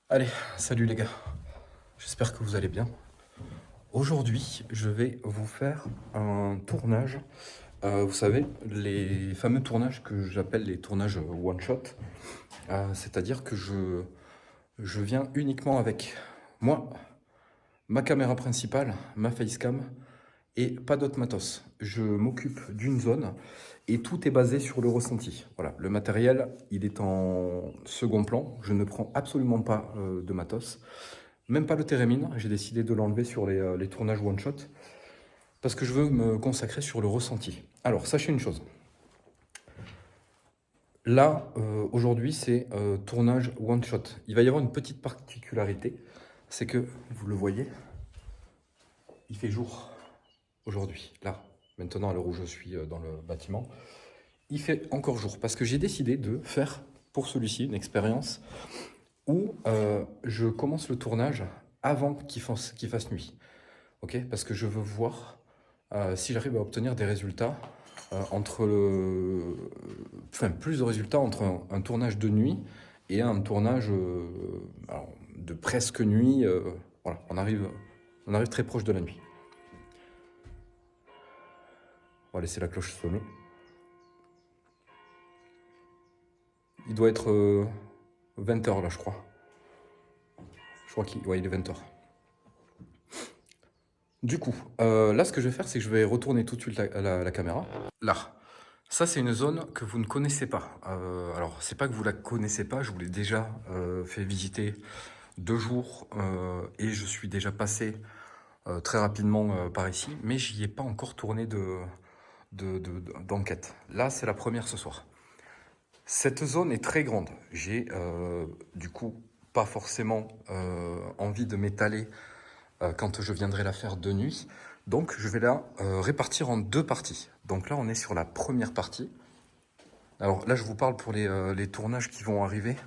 Allez, salut les gars, j'espère que vous allez bien. Aujourd'hui, je vais vous faire un tournage. Vous savez, les fameux tournages que j'appelle les tournages one-shot. C'est-à-dire que je viens uniquement avec moi, ma caméra principale, ma facecam et pas d'autre matos. Je m'occupe d'une zone et tout est basé sur le ressenti. Voilà, le matériel, il est en second plan. Je ne prends absolument pas de matos. Même pas le térémine, j'ai décidé de l'enlever sur les tournages one-shot parce que je veux me consacrer sur le ressenti. Alors, sachez une chose. Là, aujourd'hui, c'est tournage one-shot. Il va y avoir une petite particularité, c'est que, vous le voyez, il fait jour aujourd'hui, là. Maintenant, à l'heure où je suis dans le bâtiment, il fait encore jour parce que j'ai décidé de faire, pour celui-ci, une expérience où je commence le tournage avant qu'il fasse nuit. Ok, parce que je veux voir si j'arrive à obtenir des résultats enfin plus de résultats entre un tournage de nuit et un tournage alors, de presque nuit. Voilà, on arrive très proche de la nuit. On va laisser la cloche sonner. Il doit être 20h là, je crois. Je crois qu'il est 20h. Du coup, là, ce que je vais faire, c'est que je vais retourner tout de suite la caméra. Là. Ça, c'est une zone que vous ne connaissez pas. Alors, c'est pas que vous la connaissez pas, je vous l'ai déjà fait visiter 2 jours et je suis déjà passé très rapidement par ici, mais j'y ai pas encore tourné d'enquête. Là, c'est la première ce soir. Cette zone est très grande. J'ai du coup pas forcément envie de m'étaler quand je viendrai la faire de nuit. Donc je vais la répartir en 2 parties. Donc là on est sur la première partie. Alors là je vous parle pour les tournages qui vont arriver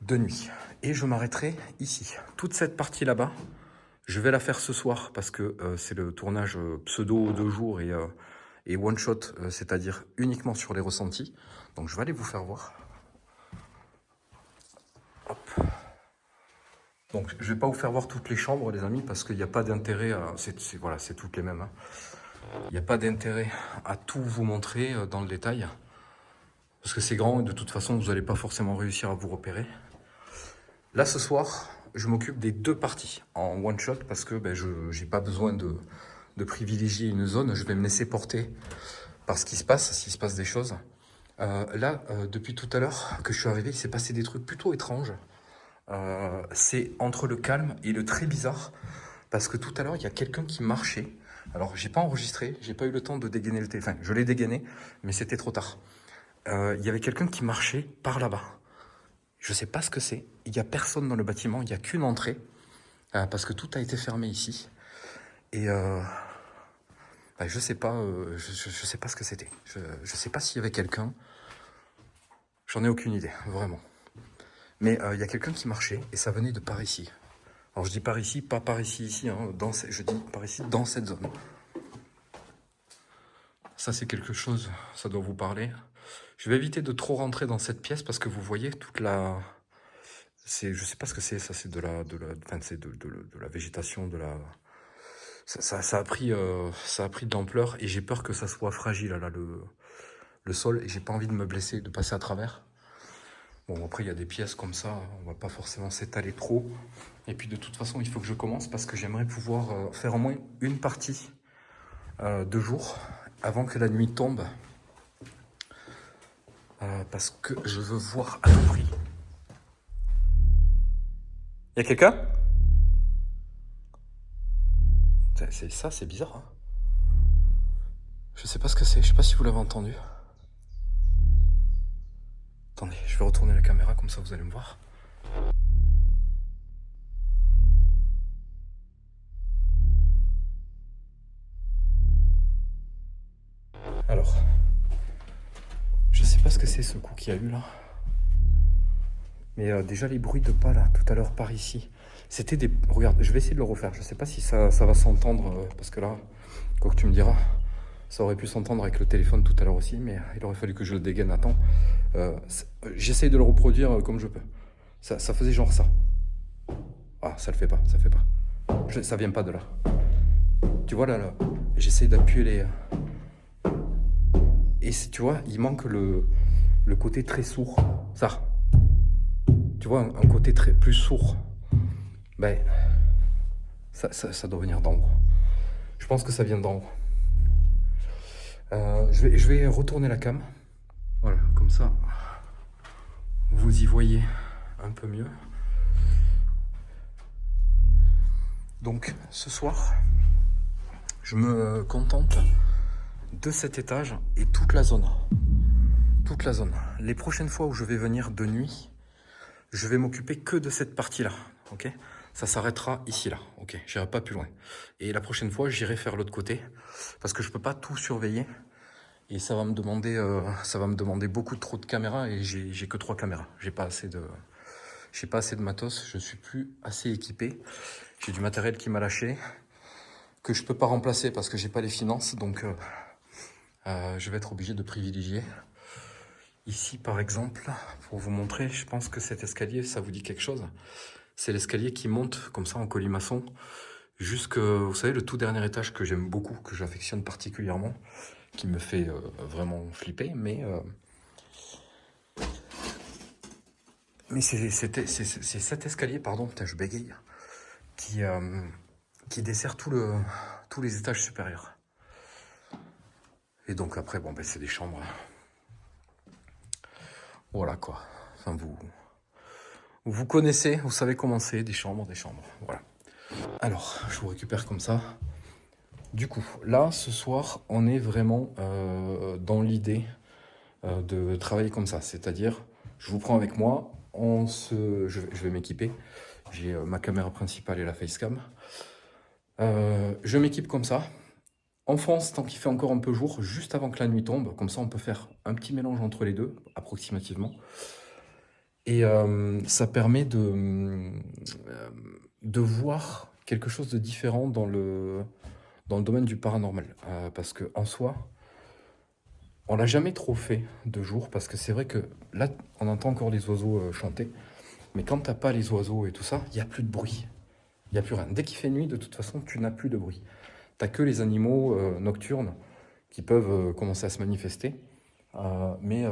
de nuit. Et je m'arrêterai ici. Toute cette partie là-bas, je vais la faire ce soir parce que c'est le tournage pseudo 2 jours et one shot, c'est-à-dire uniquement sur les ressentis. Donc je vais aller vous faire voir. Hop. Donc je ne vais pas vous faire voir toutes les chambres les amis parce qu'il n'y a pas d'intérêt, voilà, c'est toutes les mêmes. Hein. Il n'y a pas d'intérêt à tout vous montrer dans le détail. Parce que c'est grand et de toute façon, vous n'allez pas forcément réussir à vous repérer. Là, ce soir, je m'occupe des 2 parties en one shot parce que je n'ai pas besoin de privilégier une zone. Je vais me laisser porter par ce qui se passe, s'il se passe des choses. Là, depuis tout à l'heure que je suis arrivé, il s'est passé des trucs plutôt étranges. C'est entre le calme et le très bizarre. Parce que tout à l'heure, il y a quelqu'un qui marchait. Alors, j'ai pas enregistré, j'ai pas eu le temps de dégainer le téléphone. Enfin, je l'ai dégainé, mais c'était trop tard. Il y avait quelqu'un qui marchait par là-bas. Je sais pas ce que c'est. Il y a personne dans le bâtiment, il y a qu'une entrée. Parce que tout a été fermé ici. Et je sais pas, je sais pas ce que c'était. Je sais pas s'il y avait quelqu'un. J'en ai aucune idée, vraiment. Mais il y a quelqu'un qui marchait et ça venait de par ici. Alors je dis par ici, pas par ici, hein, je dis par ici, dans cette zone. Ça c'est quelque chose, ça doit vous parler. Je vais éviter de trop rentrer dans cette pièce parce que vous voyez toute la... Je sais pas ce que c'est, ça c'est c'est de la végétation, ça a pris de l'ampleur et j'ai peur que ça soit fragile là, le sol et j'ai pas envie de me blesser, de passer à travers. Bon, après, il y a des pièces comme ça, on va pas forcément s'étaler trop. Et puis, de toute façon, il faut que je commence parce que j'aimerais pouvoir faire au moins une partie de jour avant que la nuit tombe. Parce que je veux voir à tout prix. Il y a quelqu'un? C'est bizarre. Hein, je sais pas ce que c'est, je sais pas si vous l'avez entendu. Attendez, je vais retourner la caméra, comme ça vous allez me voir. Alors, je sais pas ce que c'est ce coup qu'il y a eu là. Mais déjà les bruits de pas là, tout à l'heure par ici. C'était des... Regarde, je vais essayer de le refaire. Je sais pas si ça va s'entendre, parce que là, quoi que tu me diras, ça aurait pu s'entendre avec le téléphone tout à l'heure aussi, mais il aurait fallu que je le dégaine à temps. J'essaye de le reproduire comme je peux. Ça faisait genre ça. Ah, ça le fait pas, ça fait pas. Ça vient pas de là. Tu vois là, j'essaie d'appuyer les... Et tu vois, il manque le côté très sourd. Ça. Tu vois, un côté plus sourd. Ben, ça doit venir d'en haut. Je pense que ça vient d'en haut. Je vais retourner la cam. Voilà, comme ça, vous y voyez un peu mieux. Donc, ce soir, je me contente de cet étage et toute la zone. Toute la zone. Les prochaines fois où je vais venir de nuit, je vais m'occuper que de cette partie-là, ok? Ça s'arrêtera ici, là, ok? J'irai pas plus loin. Et la prochaine fois, j'irai faire l'autre côté, parce que je peux pas tout surveiller. Et ça va me demander beaucoup trop de caméras, et j'ai que 3 caméras. J'ai pas assez de matos, je suis plus assez équipé. J'ai du matériel qui m'a lâché, que je peux pas remplacer parce que j'ai pas les finances, donc je vais être obligé de privilégier. Ici, par exemple, pour vous montrer, je pense que cet escalier, ça vous dit quelque chose. C'est l'escalier qui monte comme ça en colimaçon jusque, vous savez, le tout dernier étage que j'aime beaucoup, que j'affectionne particulièrement, qui me fait vraiment flipper, mais c'est cet escalier, pardon, putain, je bégaye, qui dessert tous les étages supérieurs. Et donc après, bon, ben, c'est des chambres. Voilà quoi. Enfin, vous connaissez, vous savez comment c'est, des chambres. Voilà. Alors, je vous récupère comme ça. Du coup, là, ce soir, on est vraiment dans l'idée de travailler comme ça. C'est-à-dire, je vous prends avec moi, je vais m'équiper. J'ai ma caméra principale et la facecam. Je m'équipe comme ça. En France, tant qu'il fait encore un peu jour, juste avant que la nuit tombe, comme ça on peut faire un petit mélange entre les deux, approximativement. Et ça permet de voir quelque chose de différent dans le domaine du paranormal. Parce qu'en soi, on l'a jamais trop fait de jour, parce que c'est vrai que là, on entend encore les oiseaux chanter, mais quand t'as pas les oiseaux et tout ça, il n'y a plus de bruit. Il n'y a plus rien. Dès qu'il fait nuit, de toute façon, tu n'as plus de bruit. T'as que les animaux nocturnes qui peuvent commencer à se manifester. Mais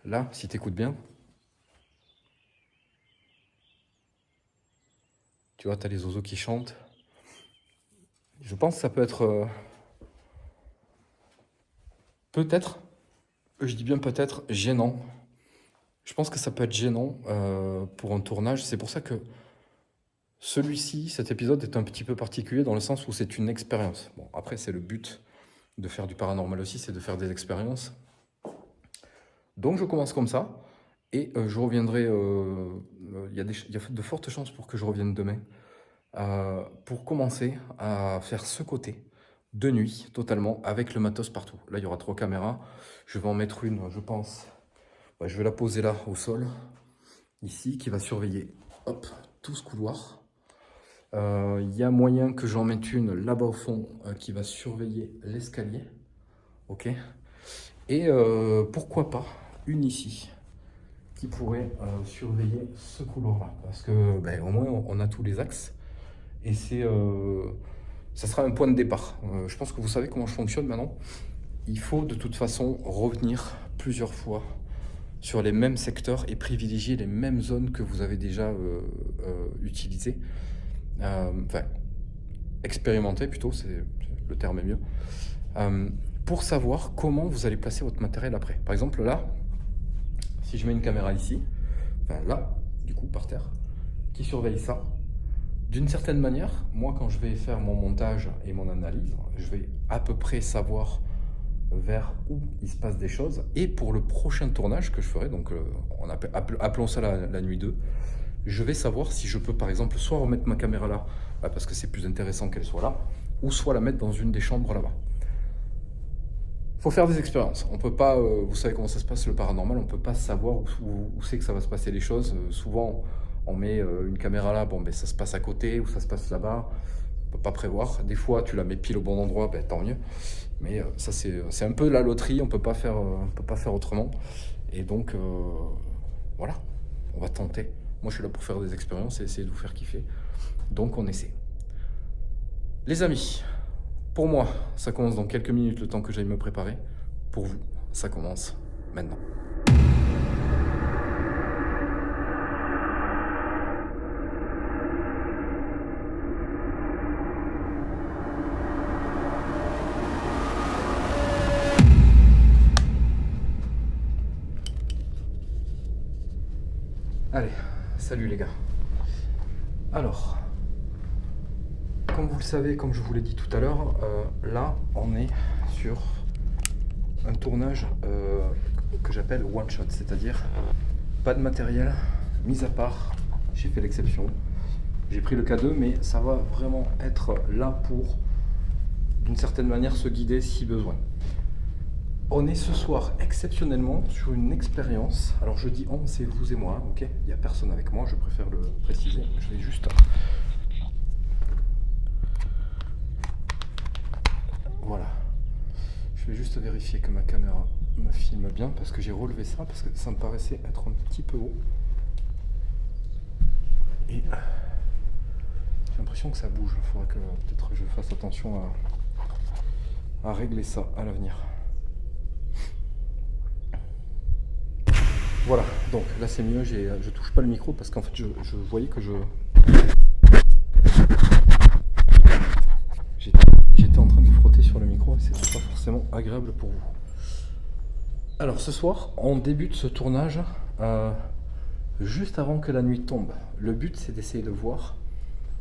là, si tu écoutes bien, tu vois, tu as les oiseaux qui chantent. Je pense que ça peut être... peut-être, je dis bien peut-être, gênant. Je pense que ça peut être gênant pour un tournage. C'est pour ça que celui-ci, cet épisode est un petit peu particulier dans le sens où c'est une expérience. Bon, après, c'est le but de faire du paranormal aussi, c'est de faire des expériences. Donc, je commence comme ça. Et je reviendrai, il y a de fortes chances pour que je revienne demain, pour commencer à faire ce côté, de nuit, totalement, avec le matos partout. Là, il y aura 3 caméras, je vais en mettre une, je pense, ouais, je vais la poser là, au sol, ici, qui va surveiller, hop, tout ce couloir. Il y a moyen que j'en mette une là-bas au fond, qui va surveiller l'escalier, ok. Et pourquoi pas, une ici, qui pourrait surveiller ce couloir-là. Parce que ben, au moins on a tous les axes. Et ça sera un point de départ. Je pense que vous savez comment je fonctionne maintenant. Il faut de toute façon revenir plusieurs fois sur les mêmes secteurs et privilégier les mêmes zones que vous avez déjà utilisées. Enfin, expérimenter plutôt, le terme est mieux. Pour savoir comment vous allez placer votre matériel après. Par exemple là, si je mets une caméra ici, enfin là, du coup, par terre, qui surveille ça, d'une certaine manière, moi, quand je vais faire mon montage et mon analyse, je vais à peu près savoir vers où il se passe des choses. Et pour le prochain tournage que je ferai, donc appelons ça la nuit 2, je vais savoir si je peux, par exemple, soit remettre ma caméra là, parce que c'est plus intéressant qu'elle soit là, ou soit la mettre dans une des chambres là-bas. Faut faire des expériences. On peut pas, vous savez comment ça se passe le paranormal, on peut pas savoir où c'est que ça va se passer les choses. Souvent, on met une caméra là, bon ben ça se passe à côté ou ça se passe là-bas. On peut pas prévoir. Des fois, tu la mets pile au bon endroit, ben tant mieux. Mais ça c'est un peu la loterie. On peut pas faire autrement. Et donc voilà, on va tenter Moi, je suis là pour faire des expériences et essayer de vous faire kiffer. Donc, on essaie. Les amis, pour moi, ça commence dans quelques minutes, le temps que j'aille me préparer. Pour vous, ça commence maintenant. Allez, salut les gars. Alors, comme vous le savez, comme je vous l'ai dit tout à l'heure, là, on est sur un tournage que j'appelle one shot, c'est-à-dire pas de matériel, mis à part, j'ai fait l'exception. J'ai pris le K2, mais ça va vraiment être là pour, d'une certaine manière, se guider si besoin. On est ce soir exceptionnellement sur une expérience. Alors je dis on, c'est vous et moi, ok? Il n'y a personne avec moi, je préfère le préciser. Je vais juste... Voilà. Je vais juste vérifier que ma caméra me filme bien parce que j'ai relevé ça, parce que ça me paraissait être un petit peu haut. Et j'ai l'impression que ça bouge. Il faudrait que peut-être je fasse attention à régler ça à l'avenir. Voilà, donc là c'est mieux, je touche pas le micro parce qu'en fait je voyais que j'étais en train de frotter sur le micro et c'était pas forcément agréable pour vous. Alors ce soir, on débute ce tournage juste avant que la nuit tombe. Le but c'est d'essayer de voir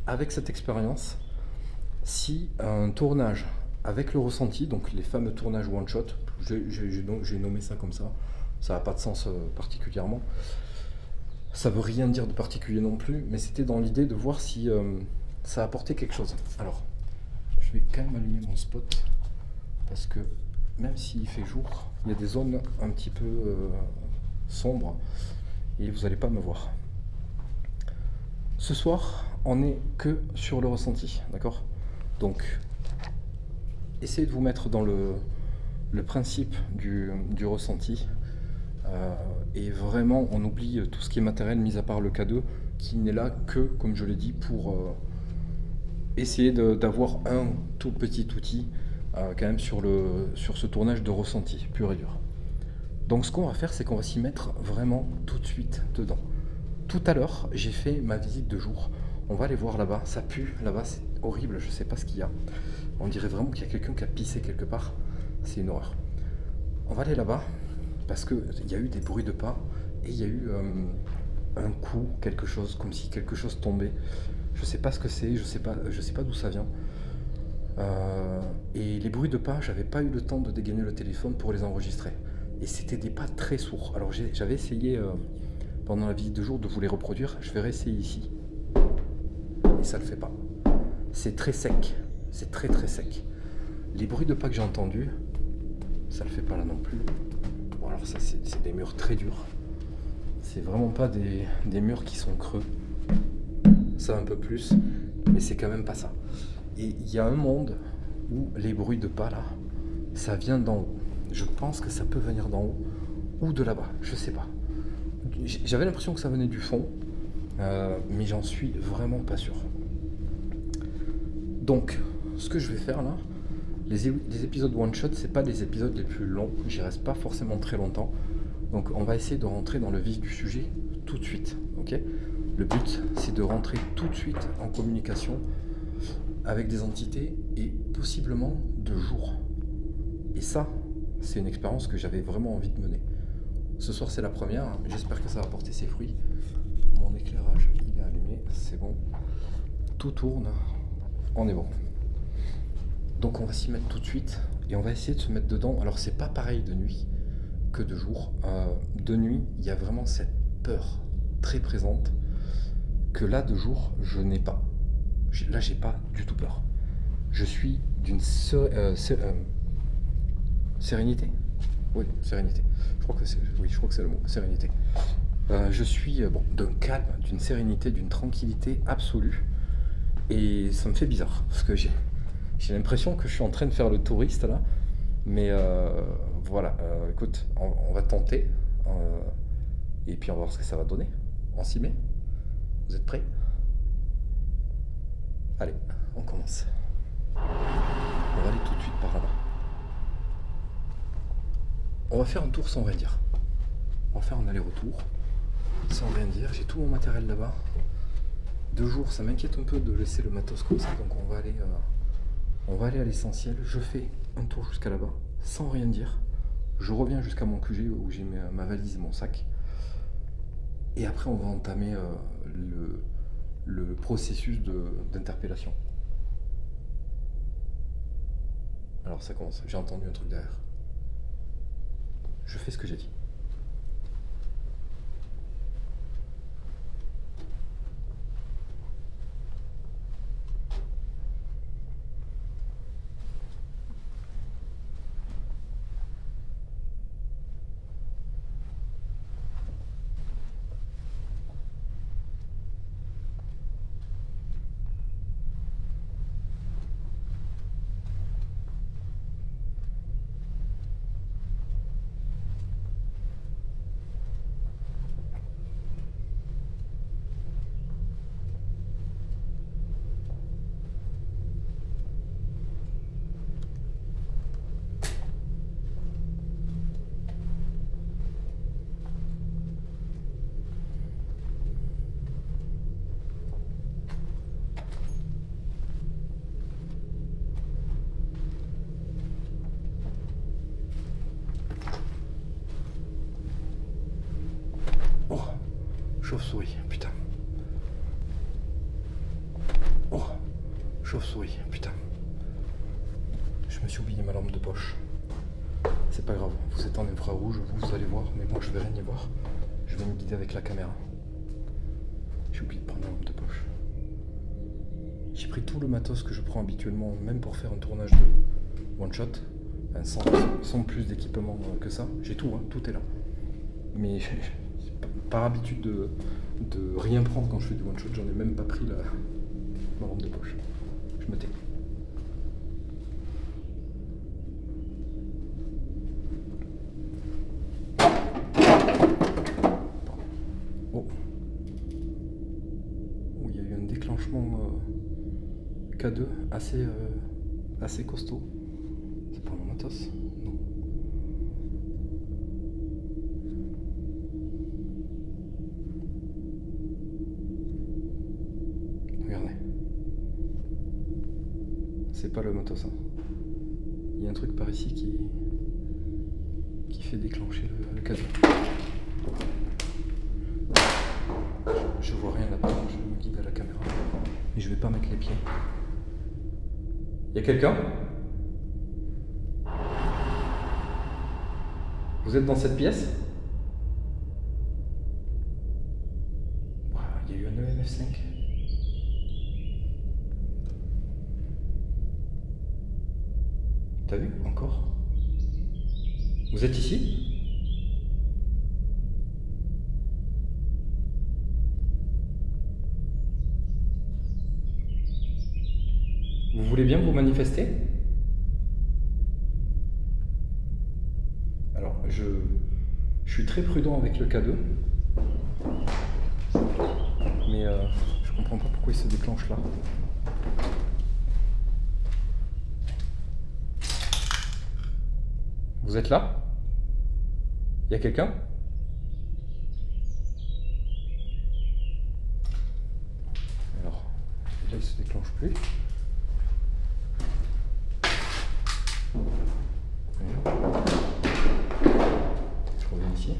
avec cette expérience si un tournage avec le ressenti, donc les fameux tournages one shot, j'ai nommé ça comme ça n'a pas de sens particulièrement. Ça veut rien dire de particulier non plus, mais c'était dans l'idée de voir si ça apportait quelque chose. Alors, je vais quand même allumer mon spot, parce que même s'il fait jour, il y a des zones un petit peu sombres, et vous n'allez pas me voir. Ce soir, on n'est que sur le ressenti, d'accord? Donc, essayez de vous mettre dans le principe du ressenti. Et vraiment on oublie tout ce qui est matériel mis à part le K2 qui n'est là que, comme je l'ai dit, pour essayer d'avoir un tout petit outil quand même sur ce tournage de ressenti pur et dur. Donc ce qu'on va faire, c'est qu'on va s'y mettre vraiment tout de suite dedans. Tout à l'heure j'ai fait ma visite de jour, on va aller voir là-bas, ça pue là-bas, c'est horrible, je sais pas ce qu'il y a, on dirait vraiment qu'il y a quelqu'un qui a pissé quelque part, c'est une horreur. On va aller là-bas parce qu'il y a eu des bruits de pas et il y a eu un coup, quelque chose, comme si quelque chose tombait. Je sais pas ce que c'est, je sais pas d'où ça vient. Et les bruits de pas, j'avais pas eu le temps de dégainer le téléphone pour les enregistrer. Et c'était des pas très sourds. Alors j'avais essayé pendant la visite de jour de vous les reproduire. Je vais réessayer ici. Et ça le fait pas. C'est très sec. C'est très très sec. Les bruits de pas que j'ai entendus, ça le fait pas là non plus. Bon, alors ça c'est des murs très durs. C'est vraiment pas des murs qui sont creux. Ça un peu plus, mais c'est quand même pas ça. Et il y a un monde où les bruits de pas là, ça vient d'en haut. Je pense que ça peut venir d'en haut ou de là-bas, je sais pas. J'avais l'impression que ça venait du fond, mais j'en suis vraiment pas sûr. Donc, ce que je vais faire là, les épisodes one shot, c'est pas des épisodes les plus longs, j'y reste pas forcément très longtemps. Donc on va essayer de rentrer dans le vif du sujet tout de suite, ok? Le but, c'est de rentrer tout de suite en communication avec des entités et possiblement de jour. Et ça, c'est une expérience que j'avais vraiment envie de mener. Ce soir, c'est la première, hein. J'espère que ça va porter ses fruits. Mon éclairage, il est allumé, c'est bon. Tout tourne, on est bon. Donc on va s'y mettre tout de suite et on va essayer de se mettre dedans. Alors c'est pas pareil de nuit que de jour. De nuit, il y a vraiment cette peur très présente que là, de jour, je n'ai pas. Là, j'ai pas du tout peur. Je suis d'une sérénité. Oui, sérénité. Je crois que c'est le mot, sérénité. Je suis d'un calme, d'une sérénité, d'une tranquillité absolue. Et ça me fait bizarre, parce que j'ai l'impression que je suis en train de faire le touriste là. Mais voilà, écoute, on va tenter. Et puis on va voir ce que ça va donner. On s'y met. Vous êtes prêts? Allez, on commence. On va aller tout de suite par là-bas. On va faire un tour sans rien dire. On va faire un aller-retour sans rien dire. J'ai tout mon matériel là-bas. 2 jours, ça m'inquiète un peu de laisser le matos comme ça, donc on va aller à l'essentiel. Je fais un tour jusqu'à là-bas sans rien dire. Je reviens jusqu'à mon QG où j'ai ma valise et mon sac. Et après, on va entamer le processus d'interpellation. Alors ça commence. J'ai entendu un truc derrière. Je fais ce que j'ai dit. Oh, chauve-souris, putain. Oh, chauve-souris, putain. Je me suis oublié ma lampe de poche. C'est pas grave, vous êtes en infrarouge, vous allez voir, mais moi je vais rien y voir. Je vais me guider avec la caméra. J'ai oublié de prendre la lampe de poche. J'ai pris tout le matos que je prends habituellement, même pour faire un tournage de one shot. Enfin, sans plus d'équipement que ça. J'ai tout, hein, tout est là. Mais par habitude de rien prendre quand je fais du one shot, j'en ai même pas pris ma lampe de poche. Je me tais. Oh. Oh, il y a eu un déclenchement K2 assez costaud. C'est pas mon matos? Non. Regardez. C'est pas le matos. Hein. Il y a un truc par ici qui fait déclencher le K2. Je vois rien là-bas, je me guide à la caméra. Mais je vais pas mettre les pieds. Y a quelqu'un? Vous êtes dans cette pièce? Il y a eu un EMF5. T'as vu? Encore? Vous êtes ici? Vous voulez bien vous manifester? Alors, je suis très prudent avec le K2. Mais je comprends pas pourquoi il se déclenche là. Vous êtes là? Il y a quelqu'un? Alors, là il se déclenche plus. Je reviens ici.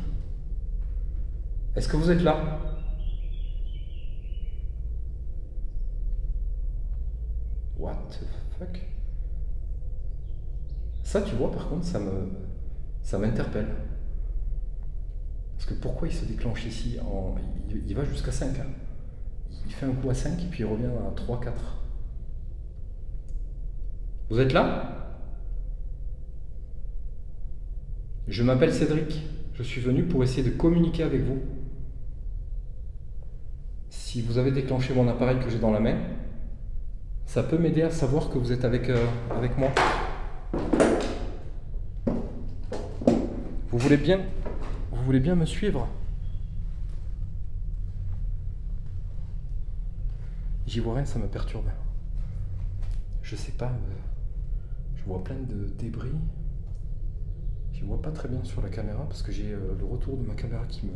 Est-ce que vous êtes là? What the fuck? Ça, tu vois, par contre, ça m'interpelle. Parce que pourquoi il se déclenche ici il va jusqu'à 5. Hein. Il fait un coup à 5 et puis il revient à 3, 4. Vous êtes là? Je m'appelle Cédric. Je suis venu pour essayer de communiquer avec vous. Si vous avez déclenché mon appareil que j'ai dans la main, ça peut m'aider à savoir que vous êtes avec moi. Vous voulez bien me suivre? j'y vois rien, ça me perturbe. Je sais pas, je vois plein de débris. Je vois pas très bien sur la caméra parce que j'ai le retour de ma caméra qui me...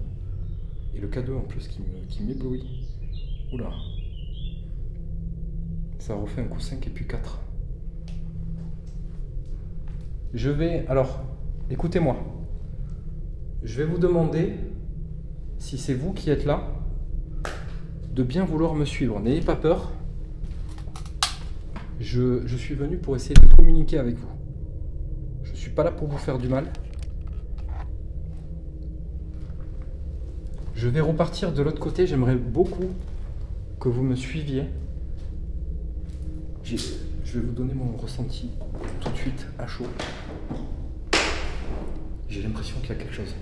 Et le K2 en plus qui m'éblouit. Oula. Ça refait un coup 5 et puis 4. Je vais... Alors, écoutez-moi. Je vais vous demander, si c'est vous qui êtes là, de bien vouloir me suivre. N'ayez pas peur. Je suis venu pour essayer de communiquer avec vous. Je ne suis pas là pour vous faire du mal. Je vais repartir de l'autre côté. J'aimerais beaucoup que vous me suiviez. Je vais vous donner mon ressenti tout de suite à chaud. J'ai l'impression qu'il y a quelque chose.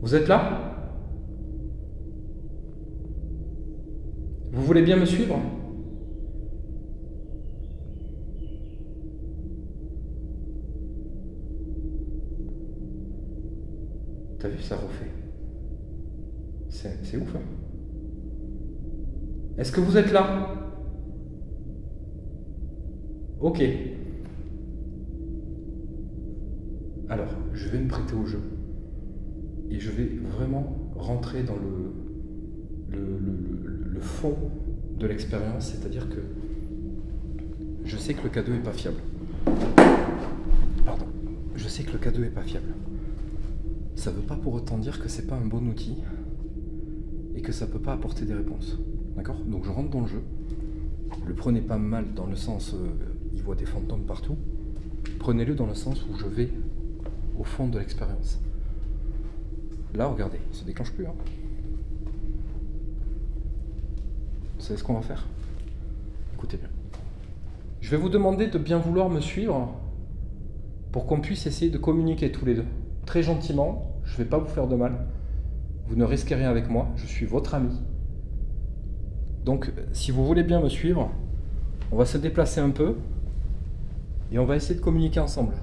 Vous êtes là? Vous voulez bien me suivre? T'as vu, ça refait. C'est ouf, hein? Est-ce que vous êtes là? Ok. Alors, je vais me prêter au jeu. Et je vais vraiment rentrer dans le fond de l'expérience, c'est-à-dire que je sais que le K2 est pas fiable. Pardon. Je sais que le K2 est pas fiable. Ça veut pas pour autant dire que c'est pas un bon outil et que ça peut pas apporter des réponses. D'accord? Donc je rentre dans le jeu. Le prenez pas mal dans le sens il voit des fantômes partout. Prenez-le dans le sens où je vais au fond de l'expérience. Là, regardez, il se déclenche plus. Hein. Vous savez ce qu'on va faire? Écoutez bien. Je vais vous demander de bien vouloir me suivre pour qu'on puisse essayer de communiquer tous les deux. Très gentiment, je ne vais pas vous faire de mal. Vous ne risquez rien avec moi, je suis votre ami. Donc, si vous voulez bien me suivre, on va se déplacer un peu et on va essayer de communiquer ensemble.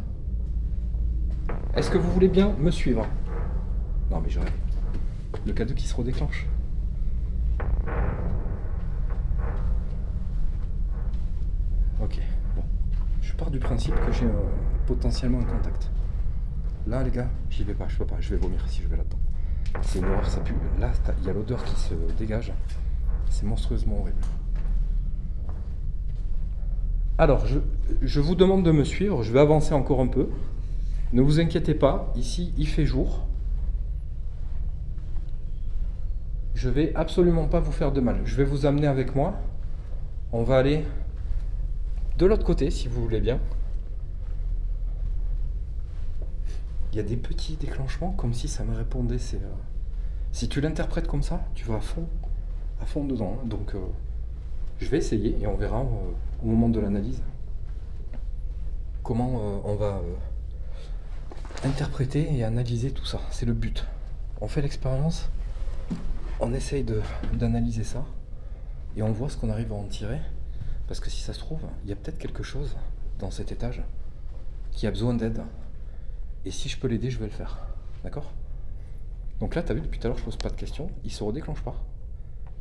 Est-ce que vous voulez bien me suivre? Non mais je rêve. Le K2 qui se redéclenche. Ok, bon. Je pars du principe que j'ai potentiellement un contact. Là les gars, j'y vais pas, je peux pas, je vais vomir si je vais là-dedans. C'est une horreur, ça pue. Là, il y a l'odeur qui se dégage. C'est monstrueusement horrible. Alors, je vous demande de me suivre, je vais avancer encore un peu. Ne vous inquiétez pas, ici il fait jour. Je vais absolument pas vous faire de mal. Je vais vous amener avec moi. On va aller de l'autre côté, si vous voulez bien. Il y a des petits déclenchements, comme si ça me répondait. Si tu l'interprètes comme ça, tu vas à fond dedans. Donc, je vais essayer et on verra au moment de l'analyse comment on va interpréter et analyser tout ça. C'est le but. On fait l'expérience, on essaye d'analyser ça et on voit ce qu'on arrive à en tirer. Parce que si ça se trouve, il y a peut-être quelque chose dans cet étage qui a besoin d'aide. Et si je peux l'aider, je vais le faire. D'accord? Donc là, tu as vu, depuis tout à l'heure, je pose pas de questions. Il se redéclenche pas.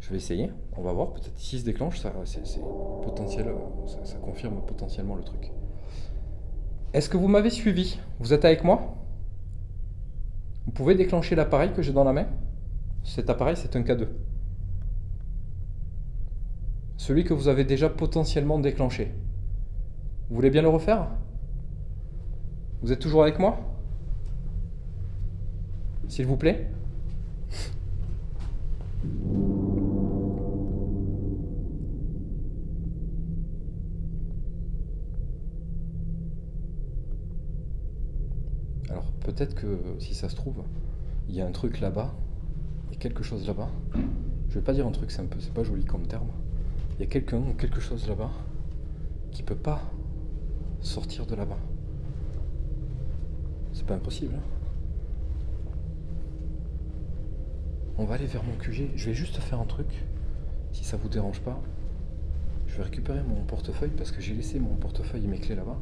Je vais essayer. On va voir. Peut-être s'il se déclenche, c'est potentiel. Ça confirme potentiellement le truc. Est-ce que vous m'avez suivi? Vous êtes avec moi? Vous pouvez déclencher l'appareil que j'ai dans la main? Cet appareil, c'est un K2. Celui que vous avez déjà potentiellement déclenché. Vous voulez bien le refaire? Vous êtes toujours avec moi? S'il vous plaît? Alors, peut-être que, si ça se trouve, il y a un truc là-bas, il y a quelque chose là-bas. Je vais pas dire un truc, c'est pas joli comme terme. Il y a quelqu'un ou quelque chose là-bas qui peut pas sortir de là-bas. C'est pas impossible. Hein. On va aller vers mon QG. Je vais juste faire un truc, si ça vous dérange pas. Je vais récupérer mon portefeuille parce que j'ai laissé mon portefeuille et mes clés là-bas.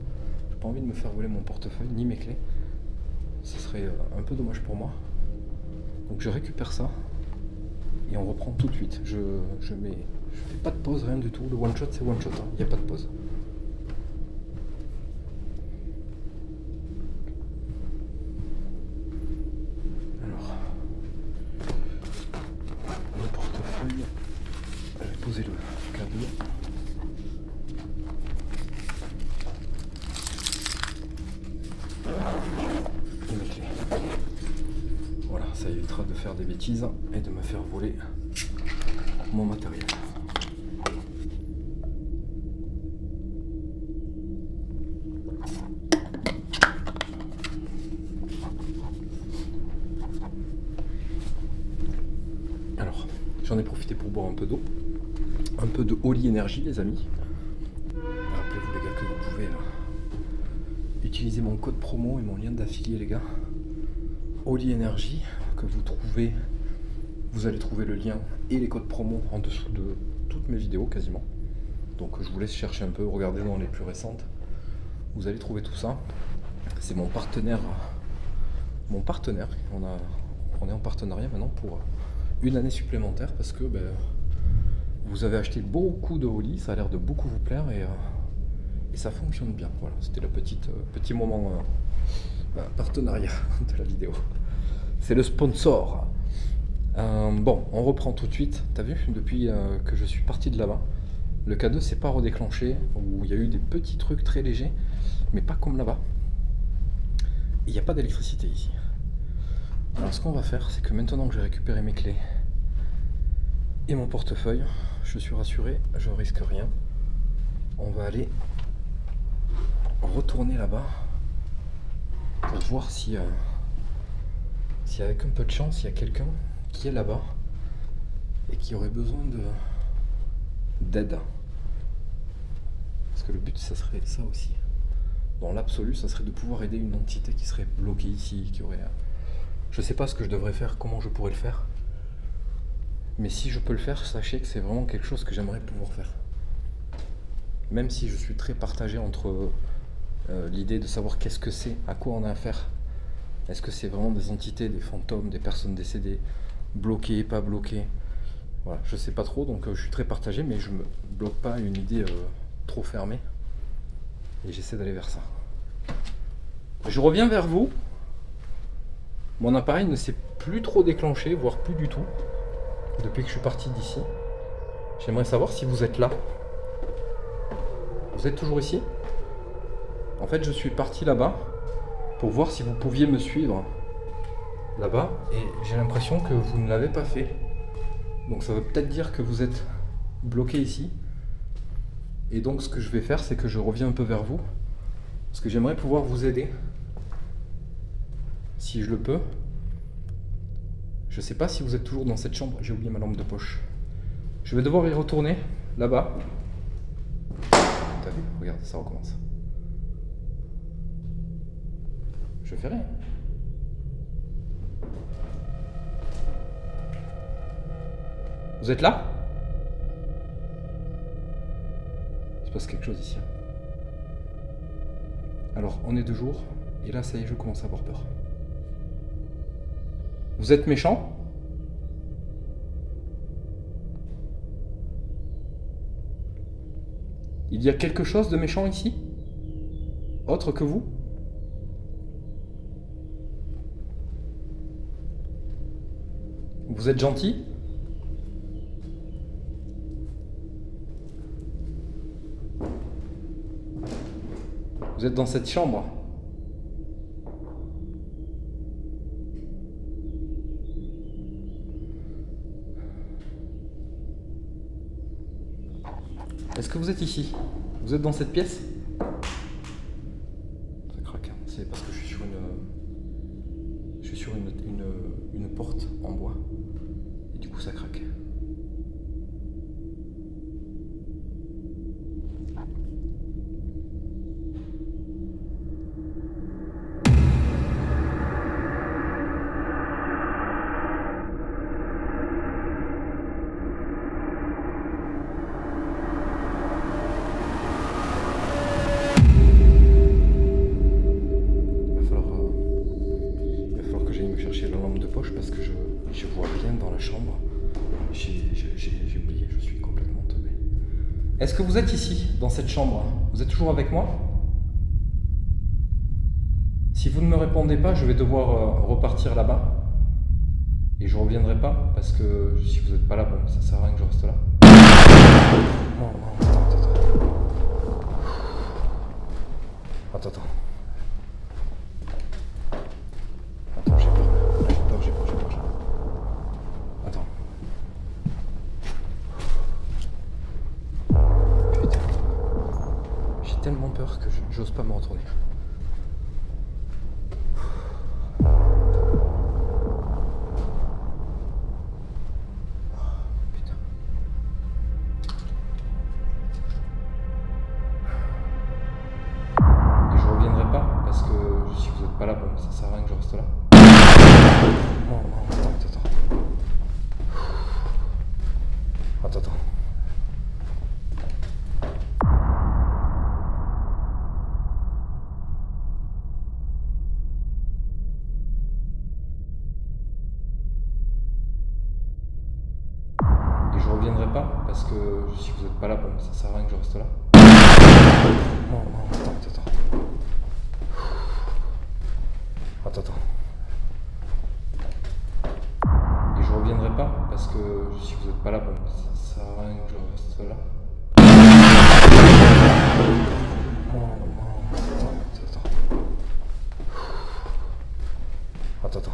J'ai pas envie de me faire voler mon portefeuille ni mes clés. Ce serait un peu dommage pour moi. Donc je récupère ça. et on reprend tout de suite. Je fais pas de pause, rien du tout. Le one shot c'est one shot, il n'y a pas de pause. Alors, le portefeuille, je vais poser le cadeau. Et mes clés. Voilà, ça évitera de faire des bêtises et de me faire voler mon matériel. Alors, j'en ai profité pour boire un peu d'eau. Un peu de Holy Energy, les amis. Rappelez-vous les gars que vous pouvez utiliser mon code promo et mon lien d'affilié, les gars. Holy Energy, que vous trouvez, vous allez trouver le lien et les codes promo en dessous de toutes mes vidéos quasiment. Donc je vous laisse chercher un peu, regardez dans les plus récentes. Vous allez trouver tout ça. C'est mon partenaire. On est en partenariat maintenant pour une année supplémentaire parce que vous avez acheté beaucoup de Holy, ça a l'air de beaucoup vous plaire et ça fonctionne bien. Voilà, c'était le petit moment partenariat de la vidéo. C'est le sponsor. Bon, on reprend tout de suite. T'as vu, depuis que je suis parti de là-bas, le K2 s'est pas redéclenché, où il y a eu des petits trucs très légers, mais pas comme là-bas. Il n'y a pas d'électricité ici. Alors ce qu'on va faire, c'est que maintenant que j'ai récupéré mes clés et mon portefeuille, je suis rassuré, je risque rien. On va aller retourner là-bas pour voir si avec un peu de chance, il y a quelqu'un qui est là-bas et qui aurait besoin d'aide. Parce que le but, ça serait ça aussi. Dans l'absolu, ça serait de pouvoir aider une entité qui serait bloquée ici, qui aurait... Je sais pas ce que je devrais faire, comment je pourrais le faire. Mais si je peux le faire, sachez que c'est vraiment quelque chose que j'aimerais pouvoir faire. Même si je suis très partagé entre l'idée de savoir qu'est-ce que c'est, à quoi on a affaire. Est-ce que c'est vraiment des entités, des fantômes, des personnes décédées, bloquées, pas bloquées? Voilà, je sais pas trop, donc je suis très partagé, mais je me bloque pas à une idée trop fermée. Et j'essaie d'aller vers ça. Je reviens vers vous. Mon appareil ne s'est plus trop déclenché, voire plus du tout, depuis que je suis parti d'ici. J'aimerais savoir si vous êtes là. Vous êtes toujours ici? En fait, je suis parti là-bas pour voir si vous pouviez me suivre là-bas, et j'ai l'impression que vous ne l'avez pas fait. Donc ça veut peut-être dire que vous êtes bloqué ici. Et donc ce que je vais faire, c'est que je reviens un peu vers vous, parce que j'aimerais pouvoir vous aider, si je le peux. Je sais pas si vous êtes toujours dans cette chambre, j'ai oublié ma lampe de poche. Je vais devoir y retourner, là-bas. T'as vu? Regarde, ça recommence. Je fais rien. Vous êtes là? Il se passe quelque chose ici. Alors, on est de jour, et là, ça y est, je commence à avoir peur. Vous êtes méchant? Il y a quelque chose de méchant ici? Autre que vous? Vous êtes gentil? Vous êtes dans cette chambre? Est-ce que vous êtes ici? Vous êtes dans cette pièce? Ça craque, hein. C'est parce que je suis sur une porte en bois. Et du coup ça craque. Chercher la lampe de poche parce que je vois rien dans la chambre. J'ai oublié, je suis complètement teubé. Est-ce que vous êtes ici, dans cette chambre? Vous êtes toujours avec moi? Si vous ne me répondez pas, je vais devoir repartir là-bas. Et je reviendrai pas, parce que si vous n'êtes pas là, bon, ça sert à rien que je reste là. Non, attends. Attends, j'ai peur. Attends. Putain. J'ai tellement peur que j'ose pas me retourner. Si vous n'êtes pas là, bon, ça sert à rien que je reste là. Non, attends. Et je reviendrai pas, parce que si vous n'êtes pas là, bon, ça sert à rien que je reste là. Non, attends. Et je reviendrai pas, parce que si vous n'êtes pas là, bon, ça sert à rien que je reste là. Attends.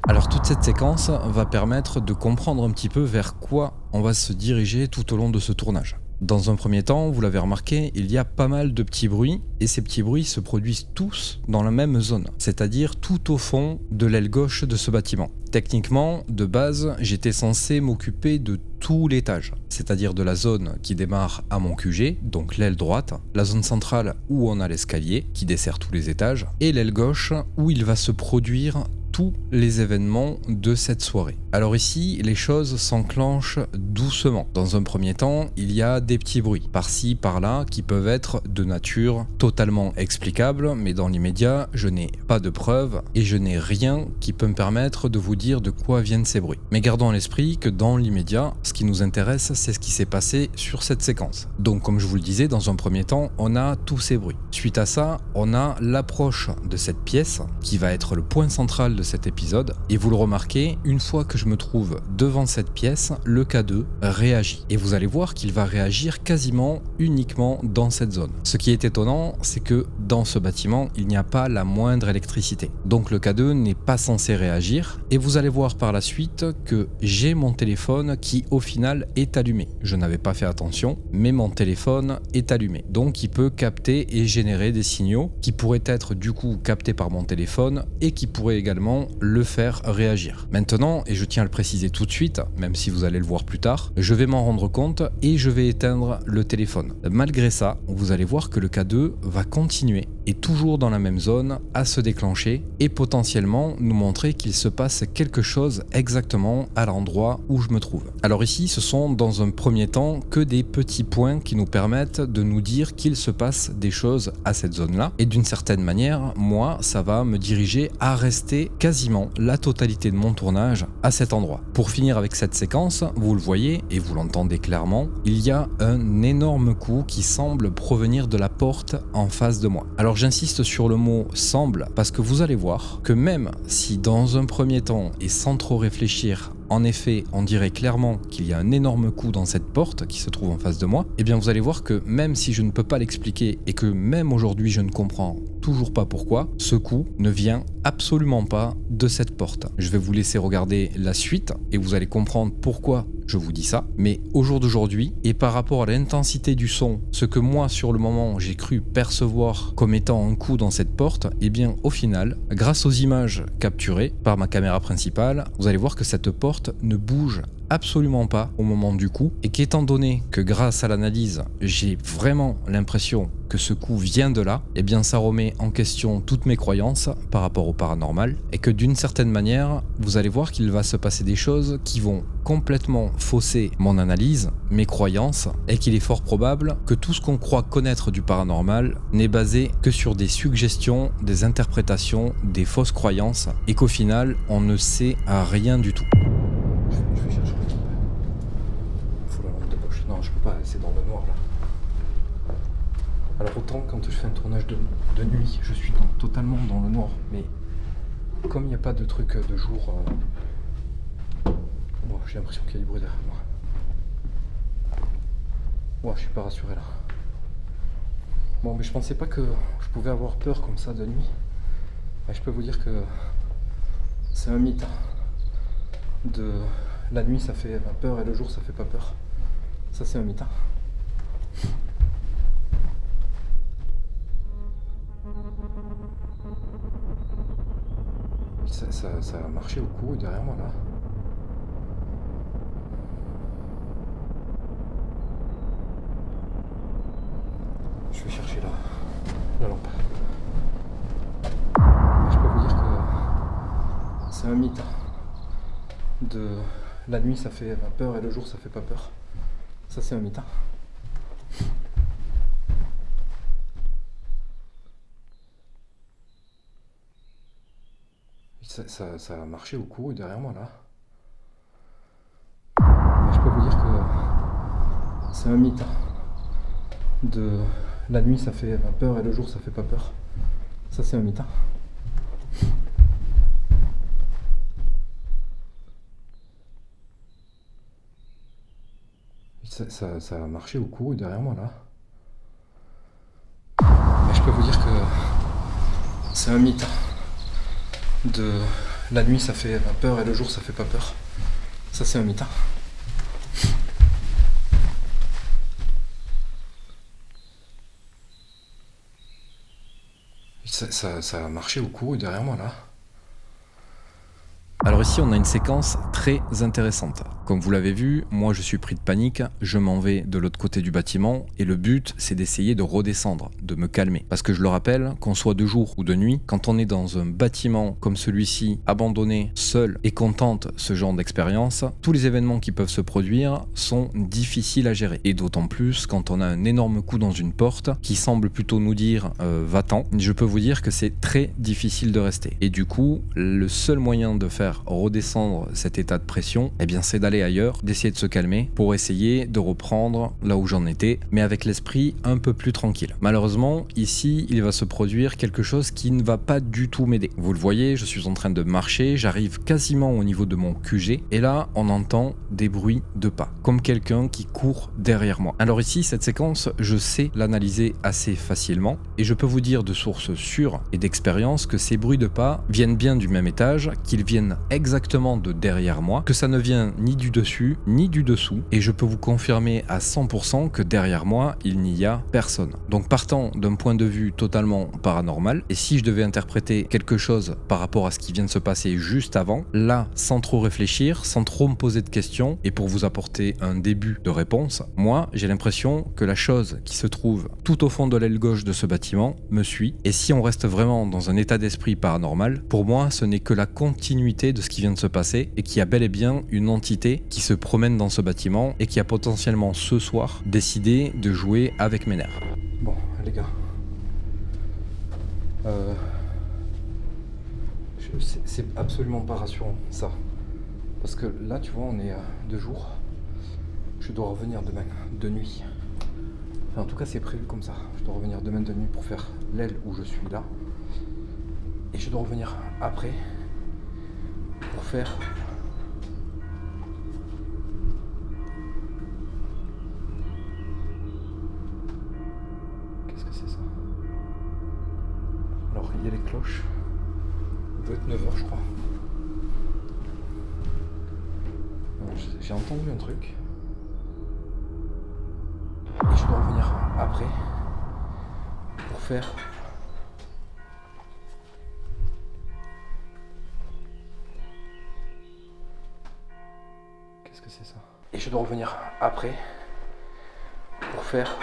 Alors toute cette séquence va permettre de comprendre un petit peu vers quoi on va se diriger tout au long de ce tournage. Dans un premier temps, vous l'avez remarqué, il y a pas mal de petits bruits et ces petits bruits se produisent tous dans la même zone, c'est-à-dire tout au fond de l'aile gauche de ce bâtiment. Techniquement, de base, j'étais censé m'occuper de tout l'étage, c'est-à-dire de la zone qui démarre à mon QG, donc l'aile droite, la zone centrale où on a l'escalier qui dessert tous les étages, et l'aile gauche où il va se produire tous les événements de cette soirée. Alors ici, les choses s'enclenchent doucement. Dans un premier temps, il y a des petits bruits, par-ci, par-là, qui peuvent être de nature totalement explicable, mais dans l'immédiat, je n'ai pas de preuves et je n'ai rien qui peut me permettre de vous dire de quoi viennent ces bruits. Mais gardons à l'esprit que dans l'immédiat, ce qui nous intéresse, c'est ce qui s'est passé sur cette séquence. Donc comme je vous le disais, dans un premier temps, on a tous ces bruits. Suite à ça, on a l'approche de cette pièce, qui va être le point central de cet épisode, et vous le remarquez, une fois que je me trouve devant cette pièce, le K2 réagit. Et vous allez voir qu'il va réagir quasiment uniquement dans cette zone. Ce qui est étonnant, c'est que dans ce bâtiment, il n'y a pas la moindre électricité. Donc le K2 n'est pas censé réagir, et vous allez voir par la suite que j'ai mon téléphone qui au final est allumé. Je n'avais pas fait attention, mais mon téléphone est allumé. Donc il peut capter et générer des signaux qui pourraient être du coup captés par mon téléphone et qui pourraient également le faire réagir. Maintenant, et je tiens à le préciser tout de suite, même si vous allez le voir plus tard, je vais m'en rendre compte et je vais éteindre le téléphone. Malgré ça, vous allez voir que le K2 va continuer et toujours dans la même zone à se déclencher et potentiellement nous montrer qu'il se passe quelque chose exactement à l'endroit où je me trouve. Alors ici, ce sont dans un premier temps que des petits points qui nous permettent de nous dire qu'il se passe des choses à cette zone-là et d'une certaine manière, moi, ça va me diriger à rester quasiment la totalité de mon tournage à cet endroit. Pour finir avec cette séquence, vous le voyez et vous l'entendez clairement, il y a un énorme coup qui semble provenir de la porte en face de moi. Alors j'insiste sur le mot semble parce que vous allez voir que même si dans un premier temps et sans trop réfléchir, en effet, on dirait clairement qu'il y a un énorme coup dans cette porte qui se trouve en face de moi, et bien vous allez voir que même si je ne peux pas l'expliquer et que même aujourd'hui je ne comprends toujours pas pourquoi, ce coup ne vient absolument pas de cette porte. Je vais vous laisser regarder la suite et vous allez comprendre pourquoi je vous dis ça, mais au jour d'aujourd'hui et par rapport à l'intensité du son, ce que moi sur le moment j'ai cru percevoir comme étant un coup dans cette porte, et bien au final, grâce aux images capturées par ma caméra principale, vous allez voir que cette porte ne bouge absolument pas au moment du coup et qu'étant donné que grâce à l'analyse j'ai vraiment l'impression que ce coup vient de là, et bien ça remet en question toutes mes croyances par rapport au paranormal et que d'une certaine manière vous allez voir qu'il va se passer des choses qui vont complètement fausser mon analyse, mes croyances et qu'il est fort probable que tout ce qu'on croit connaître du paranormal n'est basé que sur des suggestions, des interprétations, des fausses croyances et qu'au final on ne sait rien du tout. autant quand je fais un tournage de nuit, je suis totalement dans le noir. Mais comme il n'y a pas de truc de jour, bon, j'ai l'impression qu'il y a du bruit derrière moi. Bon, je suis pas rassuré là. Bon, mais je pensais pas que je pouvais avoir peur comme ça de nuit. Et je peux vous dire que c'est un mythe. La nuit ça fait peur et le jour ça fait pas peur. Ça c'est un mythe. Ça a marché au cou derrière moi là. Je vais chercher la lampe. Et je peux vous dire que c'est un mythe. La nuit ça fait peur et le jour ça fait pas peur. Ça c'est un mythe. Ça a marché au cou derrière moi là. Et je peux vous dire que c'est un mythe. La nuit ça fait peur et le jour ça fait pas peur. Ça c'est un mythe. Ça a marché au cou derrière moi là. Et je peux vous dire que c'est un mythe. La nuit ça fait peur et le jour ça fait pas peur. Ça c'est un mythe. Ça a marché au cou derrière moi là. Alors ici, on a une séquence très intéressante. Comme vous l'avez vu, moi je suis pris de panique, je m'en vais de l'autre côté du bâtiment et le but c'est d'essayer de redescendre, de me calmer. Parce que je le rappelle, qu'on soit de jour ou de nuit, quand on est dans un bâtiment comme celui-ci, abandonné, seul et qu'on tente ce genre d'expérience, tous les événements qui peuvent se produire sont difficiles à gérer. Et d'autant plus quand on a un énorme coup dans une porte qui semble plutôt nous dire va-t'en, je peux vous dire que c'est très difficile de rester. Et du coup, le seul moyen de faire redescendre cet état de pression, eh bien c'est d'aller ailleurs, d'essayer de se calmer pour essayer de reprendre là où j'en étais, mais avec l'esprit un peu plus tranquille. Malheureusement, ici, il va se produire quelque chose qui ne va pas du tout m'aider. Vous le voyez, je suis en train de marcher, j'arrive quasiment au niveau de mon QG, et là, on entend des bruits de pas, comme quelqu'un qui court derrière moi. Alors ici, cette séquence, je sais l'analyser assez facilement, et je peux vous dire de sources sûres et d'expérience que ces bruits de pas viennent bien du même étage, qu'ils viennent exactement de derrière moi, que ça ne vient ni du dessus ni du dessous, et je peux vous confirmer à 100% que derrière moi il n'y a personne. Donc partant d'un point de vue totalement paranormal, et si je devais interpréter quelque chose par rapport à ce qui vient de se passer juste avant, là sans trop réfléchir, sans trop me poser de questions, et pour vous apporter un début de réponse, moi j'ai l'impression que la chose qui se trouve tout au fond de l'aile gauche de ce bâtiment me suit, et si on reste vraiment dans un état d'esprit paranormal, pour moi ce n'est que la continuité de ce qui vient de se passer et qu'il y a bel et bien une entité qui se promène dans ce bâtiment et qui a potentiellement ce soir décidé de jouer avec mes nerfs. Bon, les gars. C'est absolument pas rassurant ça. Parce que là, tu vois, on est de jour. Je dois revenir demain, de nuit. Enfin, en tout cas, c'est prévu comme ça. Je dois revenir demain de nuit pour faire l'aile où je suis là. Et je dois revenir après pour faire qu'est-ce que c'est ça? Alors il y a les cloches. Il doit être 9h je crois. J'ai entendu un truc. Et je dois revenir après pour faire qu'est-ce que c'est ça? Et je dois revenir après pour faire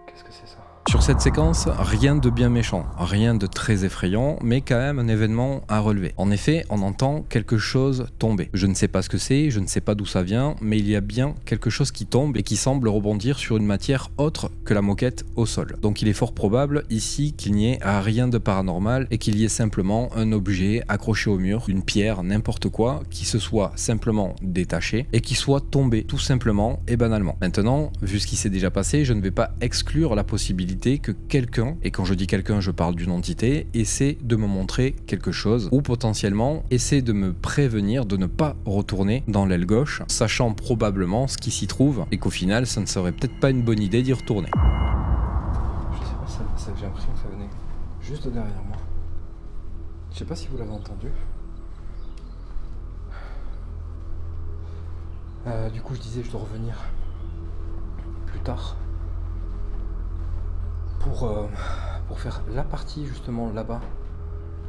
qu'est-ce que c'est ça? Sur cette séquence, rien de bien méchant, rien de très effrayant, mais quand même un événement à relever. En effet, on entend quelque chose tomber. Je ne sais pas ce que c'est, je ne sais pas d'où ça vient, mais il y a bien quelque chose qui tombe et qui semble rebondir sur une matière autre que la moquette au sol. Donc il est fort probable ici qu'il n'y ait rien de paranormal et qu'il y ait simplement un objet accroché au mur, une pierre, n'importe quoi, qui se soit simplement détaché et qui soit tombé tout simplement et banalement. Maintenant, vu ce qui s'est déjà passé, je ne vais pas exclure la possibilité que quelqu'un, et quand je dis quelqu'un je parle d'une entité, essaie de me montrer quelque chose ou potentiellement essaie de me prévenir de ne pas retourner dans l'aile gauche, sachant probablement ce qui s'y trouve et qu'au final ça ne serait peut-être pas une bonne idée d'y retourner. Je sais pas, j'ai l'impression que ça venait juste de derrière moi. Je sais pas si vous l'avez entendu. Du coup je disais je dois revenir plus tard pour faire la partie justement là-bas,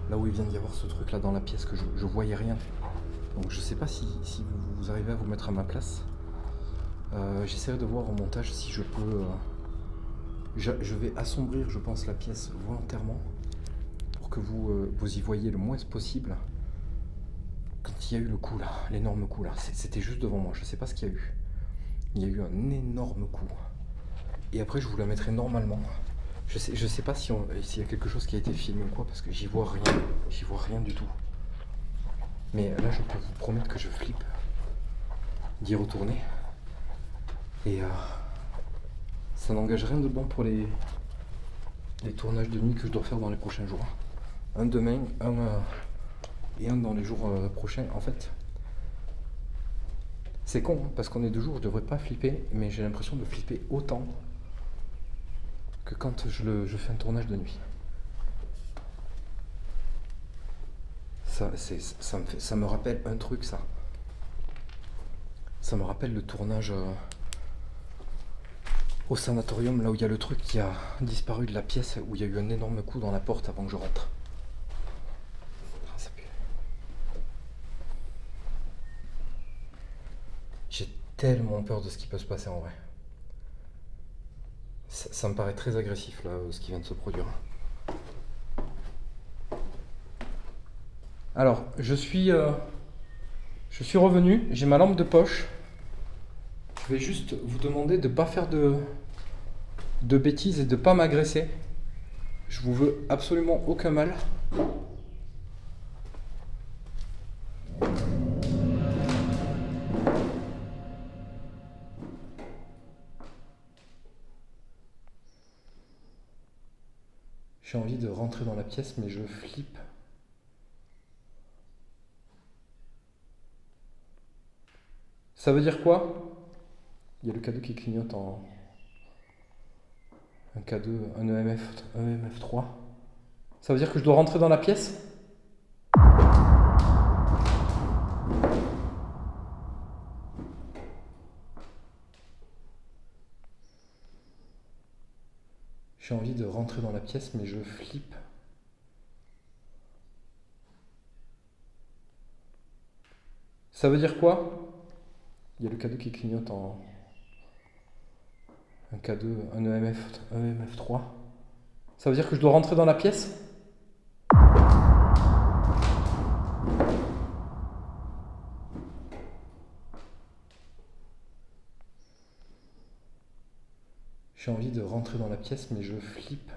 là où il vient d'y avoir ce truc là dans la pièce que je voyais rien. Donc je sais pas si vous arrivez à vous mettre à ma place. J'essaierai de voir au montage si je peux... je vais assombrir je pense la pièce volontairement pour que vous y voyez le moins possible. Quand il y a eu le coup là, l'énorme coup là, c'était juste devant moi, je sais pas ce qu'il y a eu. Il y a eu un énorme coup. Et après je vous la mettrai normalement. Je sais pas s'il y a quelque chose qui a été filmé ou quoi, parce que j'y vois rien du tout. Mais là je peux vous promettre que je flippe d'y retourner. Et ça n'engage rien de bon pour les tournages de nuit que je dois faire dans les prochains jours. Un demain, et un dans les jours prochains. En fait, c'est con, hein, parce qu'on est 2 jours, je devrais pas flipper, mais j'ai l'impression de flipper autant que quand je fais un tournage de nuit. Ça me rappelle un truc, ça. Ça me rappelle le tournage au sanatorium, là où il y a le truc qui a disparu de la pièce, où il y a eu un énorme coup dans la porte avant que je rentre. Ah, ça pue. J'ai tellement peur de ce qui peut se passer en vrai. Ça me paraît très agressif là, ce qui vient de se produire. Alors, je suis revenu, j'ai ma lampe de poche. Je vais juste vous demander de ne pas faire de bêtises et de ne pas m'agresser. Je vous veux absolument aucun mal. J'ai envie de rentrer dans la pièce, mais je flippe. Ça veut dire quoi? Il y a le K2 qui clignote en... Un K2, un EMF3. Ça veut dire que je dois rentrer dans la pièce? J'ai envie de rentrer dans la pièce, mais je flippe. Ça veut dire quoi? Il y a le K2 qui clignote en... Un K2, un EMF3. Ça veut dire que je dois rentrer dans la pièce? J'ai envie de rentrer dans la pièce, mais je flippe.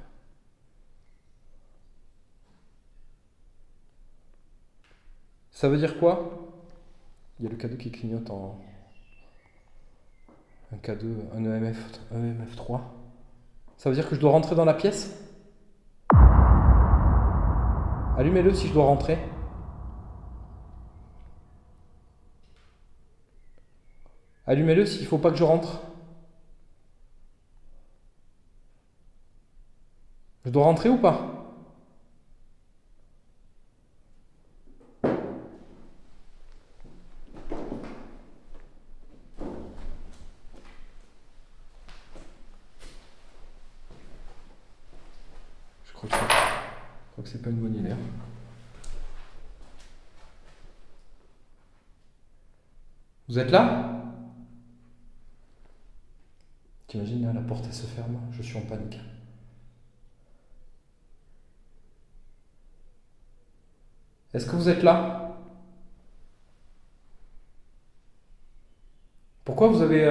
Ça veut dire quoi? Il y a le K2 qui clignote en... Un K2, un EMF3. Ça veut dire que je dois rentrer dans la pièce? Allumez-le si je dois rentrer. Allumez-le s'il ne faut pas que je rentre. Je dois rentrer ou pas? Je crois que c'est pas une bonne idée. Vous êtes là? T'imagines là, la porte elle se ferme, je suis en panique. Est-ce que vous êtes là? Pourquoi vous avez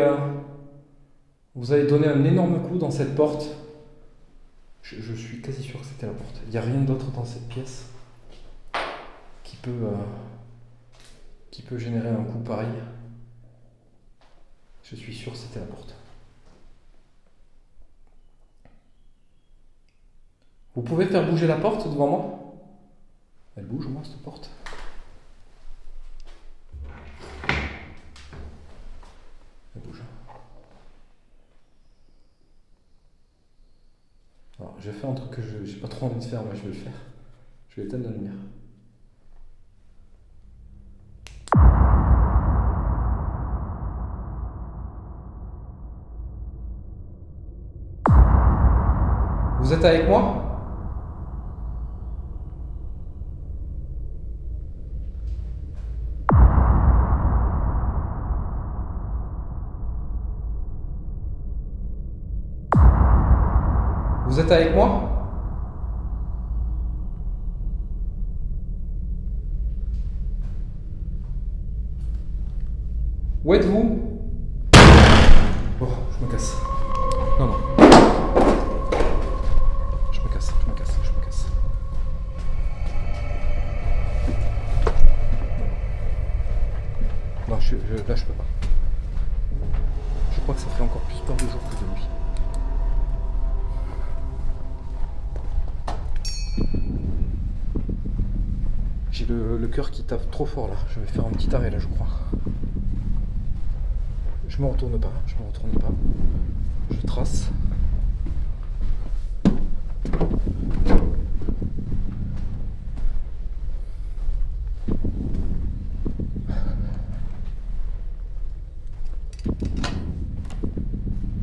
donné un énorme coup dans cette porte? Je suis quasi sûr que c'était la porte. Il n'y a rien d'autre dans cette pièce qui peut générer un coup pareil. Je suis sûr que c'était la porte. Vous pouvez faire bouger la porte devant moi? Elle bouge, moi, cette porte. Elle bouge. Alors, je vais faire un truc que j'ai pas trop envie de faire, mais je vais le faire. Je vais éteindre la lumière. Vous êtes avec moi? Vous êtes avec moi? Où êtes-vous? Oh, je me casse. Non, non. Je me casse. Non, là, je peux pas. Je crois que ça fait encore plus peur de jour que de nuit. J'ai le cœur qui tape trop fort là. Je vais faire un petit arrêt là, je crois. Je me retourne pas. Je trace.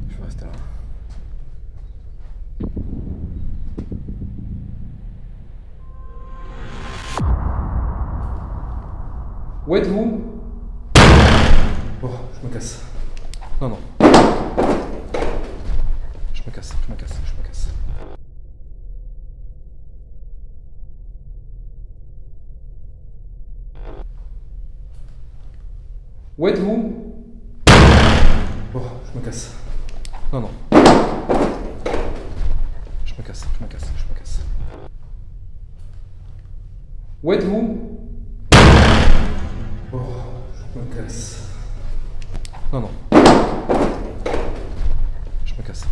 Je vais rester là. Où êtes-vous? Oh, je me casse. Non, non. Je me casse. Où êtes-vous? Oh, je me casse. Non, non. Je me casse. Où êtes-vous? Oh, je me casse. Non, non. Je me casse.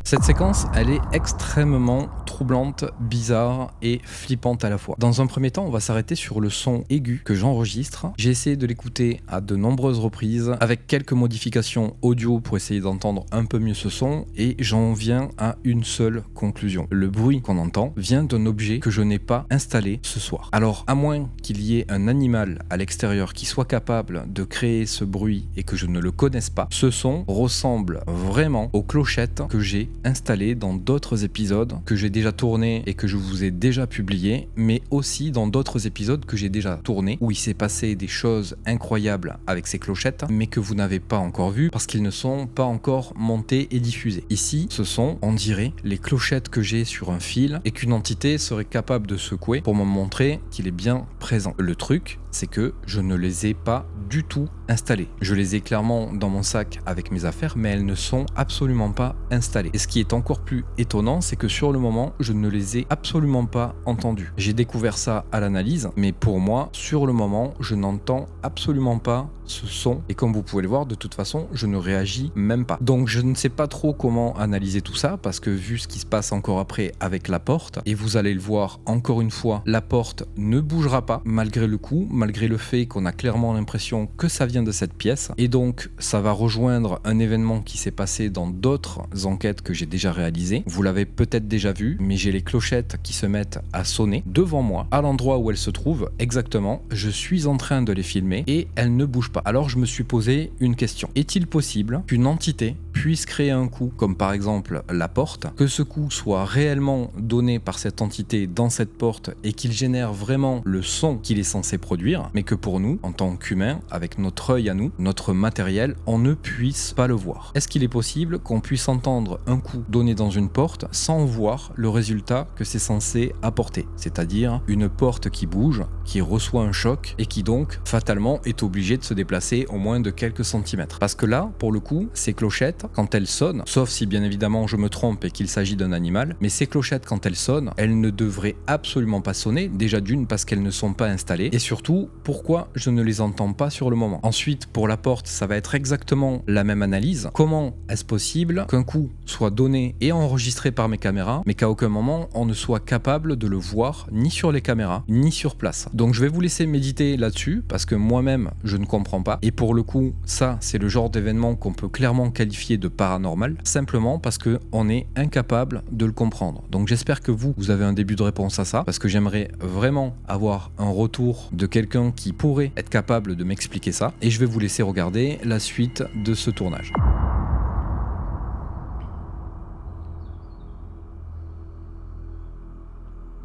Cette séquence, elle est extrêmement troublante, bizarre et flippante à la fois. Dans un premier temps, on va s'arrêter sur le son aigu que j'enregistre. J'ai essayé de l'écouter à de nombreuses reprises, avec quelques modifications audio pour essayer d'entendre un peu mieux ce son, et j'en viens à une seule conclusion. Le bruit qu'on entend vient d'un objet que je n'ai pas installé ce soir. Alors, à moins qu'il y ait un animal à l'extérieur qui soit capable de créer ce bruit et que je ne le connaisse pas, ce son ressemble vraiment aux clochettes que j'ai installées dans d'autres épisodes que j'ai déjà tournés et que je vous ai déjà publiés, mais aussi dans d'autres épisodes que j'ai déjà tournés où il s'est passé des choses incroyables avec ces clochettes, mais que vous n'avez pas encore vu parce qu'ils ne sont pas encore montés et diffusés. Ici, ce sont, on dirait, les clochettes que j'ai sur un fil et qu'une entité serait capable de secouer pour me montrer qu'il est bien présent. Le truc, c'est que je ne les ai pas du tout installées. Je les ai clairement dans mon sac avec mes affaires, mais elles ne sont absolument pas installées. Et ce qui est encore plus étonnant, c'est que sur le moment, je ne les ai absolument pas entendues. J'ai découvert ça à l'analyse, mais pour moi, sur le moment, je n'entends absolument pas ce son. Et comme vous pouvez le voir, de toute façon, je ne réagis même pas. Donc je ne sais pas trop comment analyser tout ça, parce que vu ce qui se passe encore après avec la porte, et vous allez le voir encore une fois, la porte ne bougera pas, malgré le coup, malgré le fait qu'on a clairement l'impression que ça vient de cette pièce. Et donc, ça va rejoindre un événement qui s'est passé dans d'autres enquêtes que j'ai déjà réalisées. Vous l'avez peut-être déjà vu, mais j'ai les clochettes qui se mettent à sonner devant moi, à l'endroit où elles se trouvent exactement. Je suis en train de les filmer et elles ne bougent pas. Alors je me suis posé une question. Est-il possible qu'une entité puisse créer un coup, comme par exemple la porte, que ce coup soit réellement donné par cette entité dans cette porte et qu'il génère vraiment le son qu'il est censé produire, mais que pour nous, en tant qu'humains, avec notre œil à nous, notre matériel, on ne puisse pas le voir. Est-ce qu'il est possible qu'on puisse entendre un coup donné dans une porte sans voir le résultat que c'est censé apporter, c'est-à-dire une porte qui bouge, qui reçoit un choc et qui donc fatalement est obligée de se déplacer au moins de quelques centimètres. Parce que là, pour le coup, ces clochettes, quand elles sonnent, sauf si bien évidemment je me trompe et qu'il s'agit d'un animal, mais ces clochettes quand elles sonnent, elles ne devraient absolument pas sonner, déjà d'une parce qu'elles ne sont pas installées, et surtout pourquoi je ne les entends pas sur le moment. Ensuite, pour la porte, ça va être exactement la même analyse. Comment est-ce possible qu'un coup soit donné et enregistré par mes caméras, mais qu'à aucun moment on ne soit capable de le voir ni sur les caméras, ni sur place. Donc je vais vous laisser méditer là-dessus, parce que moi-même, je ne comprends pas. Et pour le coup, ça, c'est le genre d'événement qu'on peut clairement qualifier de paranormal, simplement parce qu'on est incapable de le comprendre. Donc j'espère que vous avez un début de réponse à ça, parce que j'aimerais vraiment avoir un retour de quelqu'un qui pourrait être capable de m'expliquer ça. Et je vais vous laisser regarder la suite de ce tournage.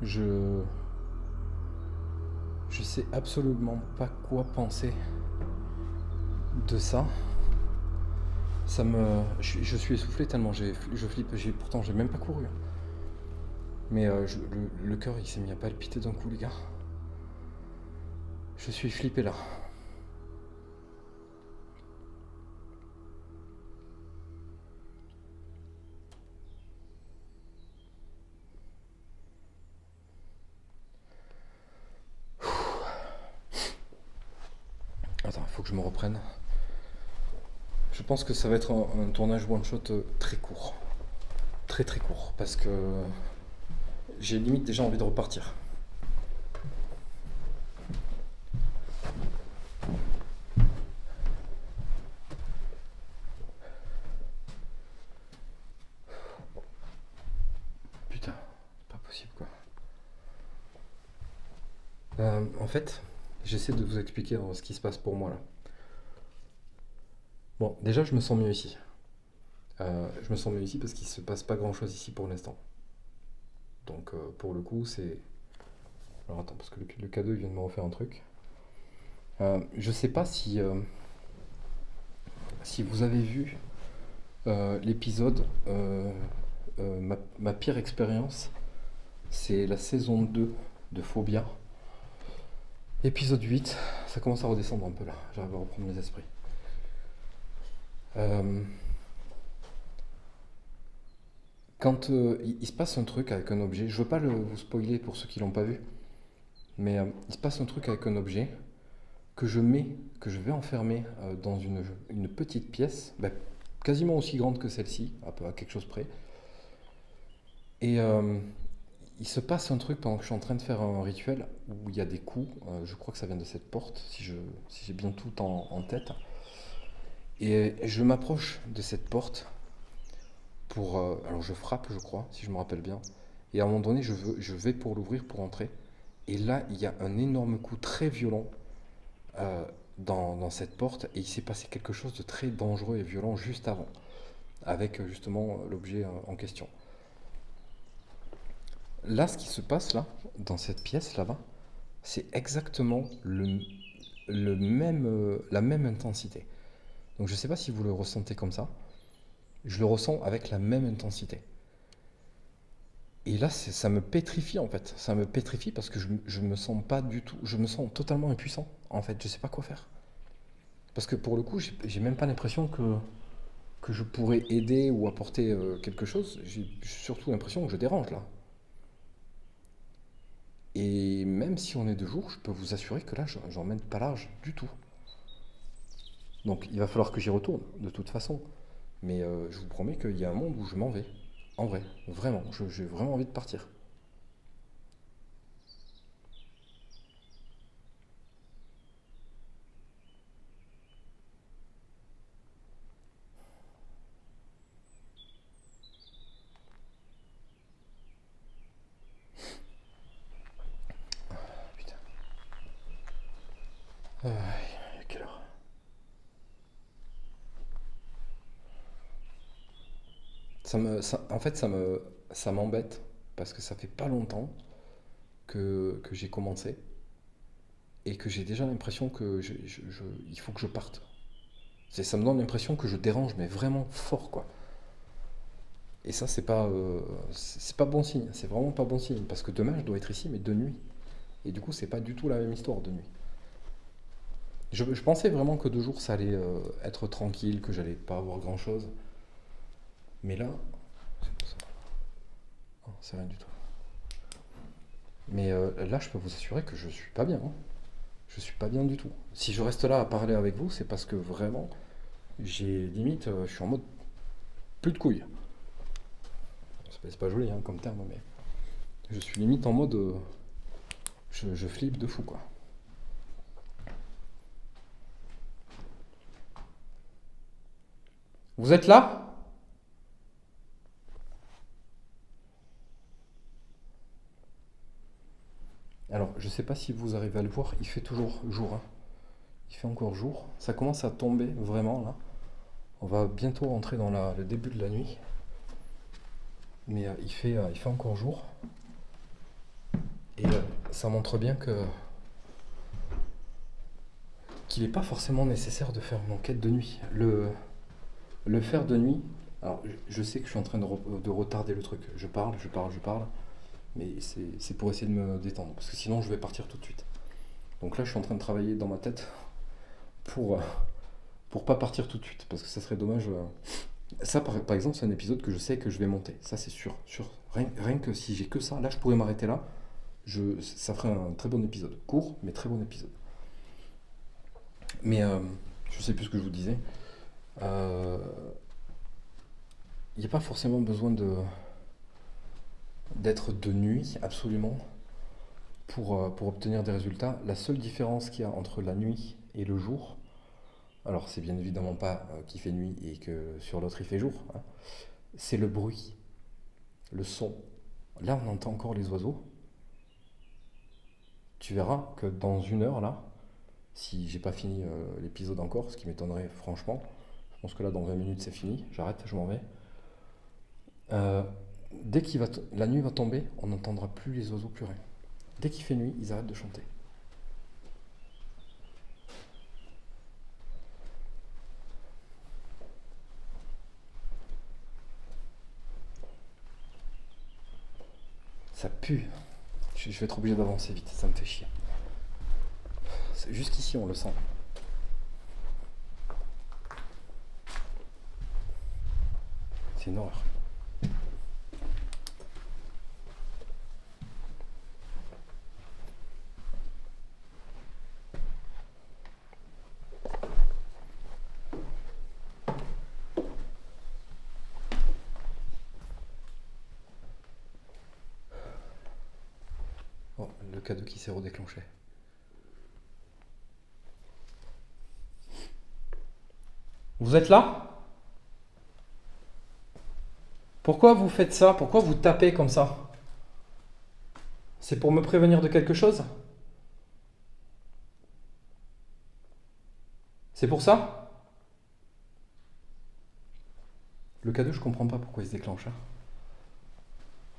Je sais absolument pas quoi penser de ça. Je suis essoufflé tellement je flippe. Pourtant j'ai même pas couru. Mais le cœur il s'est mis à palpiter d'un coup, les gars. Je suis flippé là. Attends, il faut que je me reprenne. Je pense que ça va être un tournage one-shot très court. Très très court. Parce que j'ai limite déjà envie de repartir. Putain, pas possible quoi. En fait, j'essaie de vous expliquer ce qui se passe pour moi là. Bon, déjà je me sens mieux ici. Je me sens mieux ici parce qu'il se passe pas grand chose ici pour l'instant. Donc pour le coup c'est... Alors attends, parce que le cadeau il vient de me refaire un truc. Je sais pas si vous avez vu l'épisode ma pire expérience, c'est la saison 2 de Phobia. Épisode 8, ça commence à redescendre un peu là, j'arrive à reprendre mes esprits. Quand il se passe un truc avec un objet, je veux pas vous spoiler pour ceux qui l'ont pas vu, mais il se passe un truc avec un objet que je vais enfermer dans une petite pièce, quasiment aussi grande que celle-ci, à quelque chose près. Et il se passe un truc pendant que je suis en train de faire un rituel où il y a des coups, je crois que ça vient de cette porte, si j'ai bien tout en tête. Et je m'approche de cette porte alors je frappe, je crois, si je me rappelle bien. Et à un moment donné, je vais pour l'ouvrir, pour entrer. Et là, il y a un énorme coup très violent dans cette porte. Et il s'est passé quelque chose de très dangereux et violent juste avant, avec justement l'objet en question. Là, ce qui se passe là, dans cette pièce là-bas, c'est exactement la même intensité. Donc je ne sais pas si vous le ressentez comme ça. Je le ressens avec la même intensité. Et là, ça me pétrifie en fait. Ça me pétrifie parce que je me sens pas du tout. Je me sens totalement impuissant en fait. Je sais pas quoi faire. Parce que pour le coup, j'ai même pas l'impression que je pourrais aider ou apporter quelque chose. J'ai surtout l'impression que je dérange là. Et même si on est 2 jours, je peux vous assurer que là, j'en mène pas large du tout. Donc il va falloir que j'y retourne de toute façon. Mais je vous promets qu'il y a un monde où je m'en vais. En vrai, vraiment, j'ai vraiment envie de partir. Putain. Il est quelle heure? En fait, ça m'embête parce que ça fait pas longtemps que j'ai commencé et que j'ai déjà l'impression que il faut que je parte. Ça me donne l'impression que je dérange, mais vraiment fort, quoi. Et ça, c'est pas bon signe. C'est vraiment pas bon signe parce que demain, je dois être ici, mais de nuit. Et du coup, c'est pas du tout la même histoire de nuit. Je pensais vraiment que 2 jours, ça allait être tranquille, que j'allais pas avoir grand-chose. Mais là, non, c'est rien du tout. Mais là, je peux vous assurer que je suis pas bien, hein. Je suis pas bien du tout. Si je reste là à parler avec vous, c'est parce que vraiment, j'ai limite, je suis en mode plus de couilles. C'est pas joli hein, comme terme, mais je suis limite en mode, je flippe de fou, quoi. Vous êtes là? Alors, je sais pas si vous arrivez à le voir, il fait toujours jour, hein. Il fait encore jour. Ça commence à tomber vraiment là. On va bientôt rentrer dans le début de la nuit. Mais il fait encore jour. Et ça montre bien qu'il n'est pas forcément nécessaire de faire une enquête de nuit. Le faire de nuit, alors je sais que je suis en train de retarder le truc. Je parle, mais c'est pour essayer de me détendre. Parce que sinon je vais partir tout de suite. Donc là je suis en train de travailler dans ma tête pour pas partir tout de suite. Parce que ça serait dommage. Ça par exemple c'est un épisode que je sais que je vais monter. Ça c'est sûr. Rien que si j'ai que ça, là je pourrais m'arrêter là. Ça ferait un très bon épisode. Court, mais très bon épisode. Mais je sais plus ce que je vous disais. Il n'y a pas forcément besoin d'être de nuit, absolument, pour obtenir des résultats. La seule différence qu'il y a entre la nuit et le jour, alors c'est bien évidemment pas qu'il fait nuit et que sur l'autre il fait jour, hein, c'est le bruit, le son. Là on entend encore les oiseaux. Tu verras que dans 1 heure là, si j'ai pas fini l'épisode encore, ce qui m'étonnerait franchement, je pense que là dans 20 minutes c'est fini, j'arrête, je m'en vais. Dès que la nuit va tomber, on n'entendra plus les oiseaux, plus rien. Dès qu'il fait nuit, ils arrêtent de chanter. Ça pue. Je vais être obligé d'avancer vite, ça me fait chier. Jusqu'ici, on le sent. C'est une horreur. Oh, le cadeau qui s'est redéclenché. Vous êtes là? Pourquoi vous faites ça? Pourquoi vous tapez comme ça? C'est pour me prévenir de quelque chose? C'est pour ça? Le cadeau, je comprends pas pourquoi il se déclenche.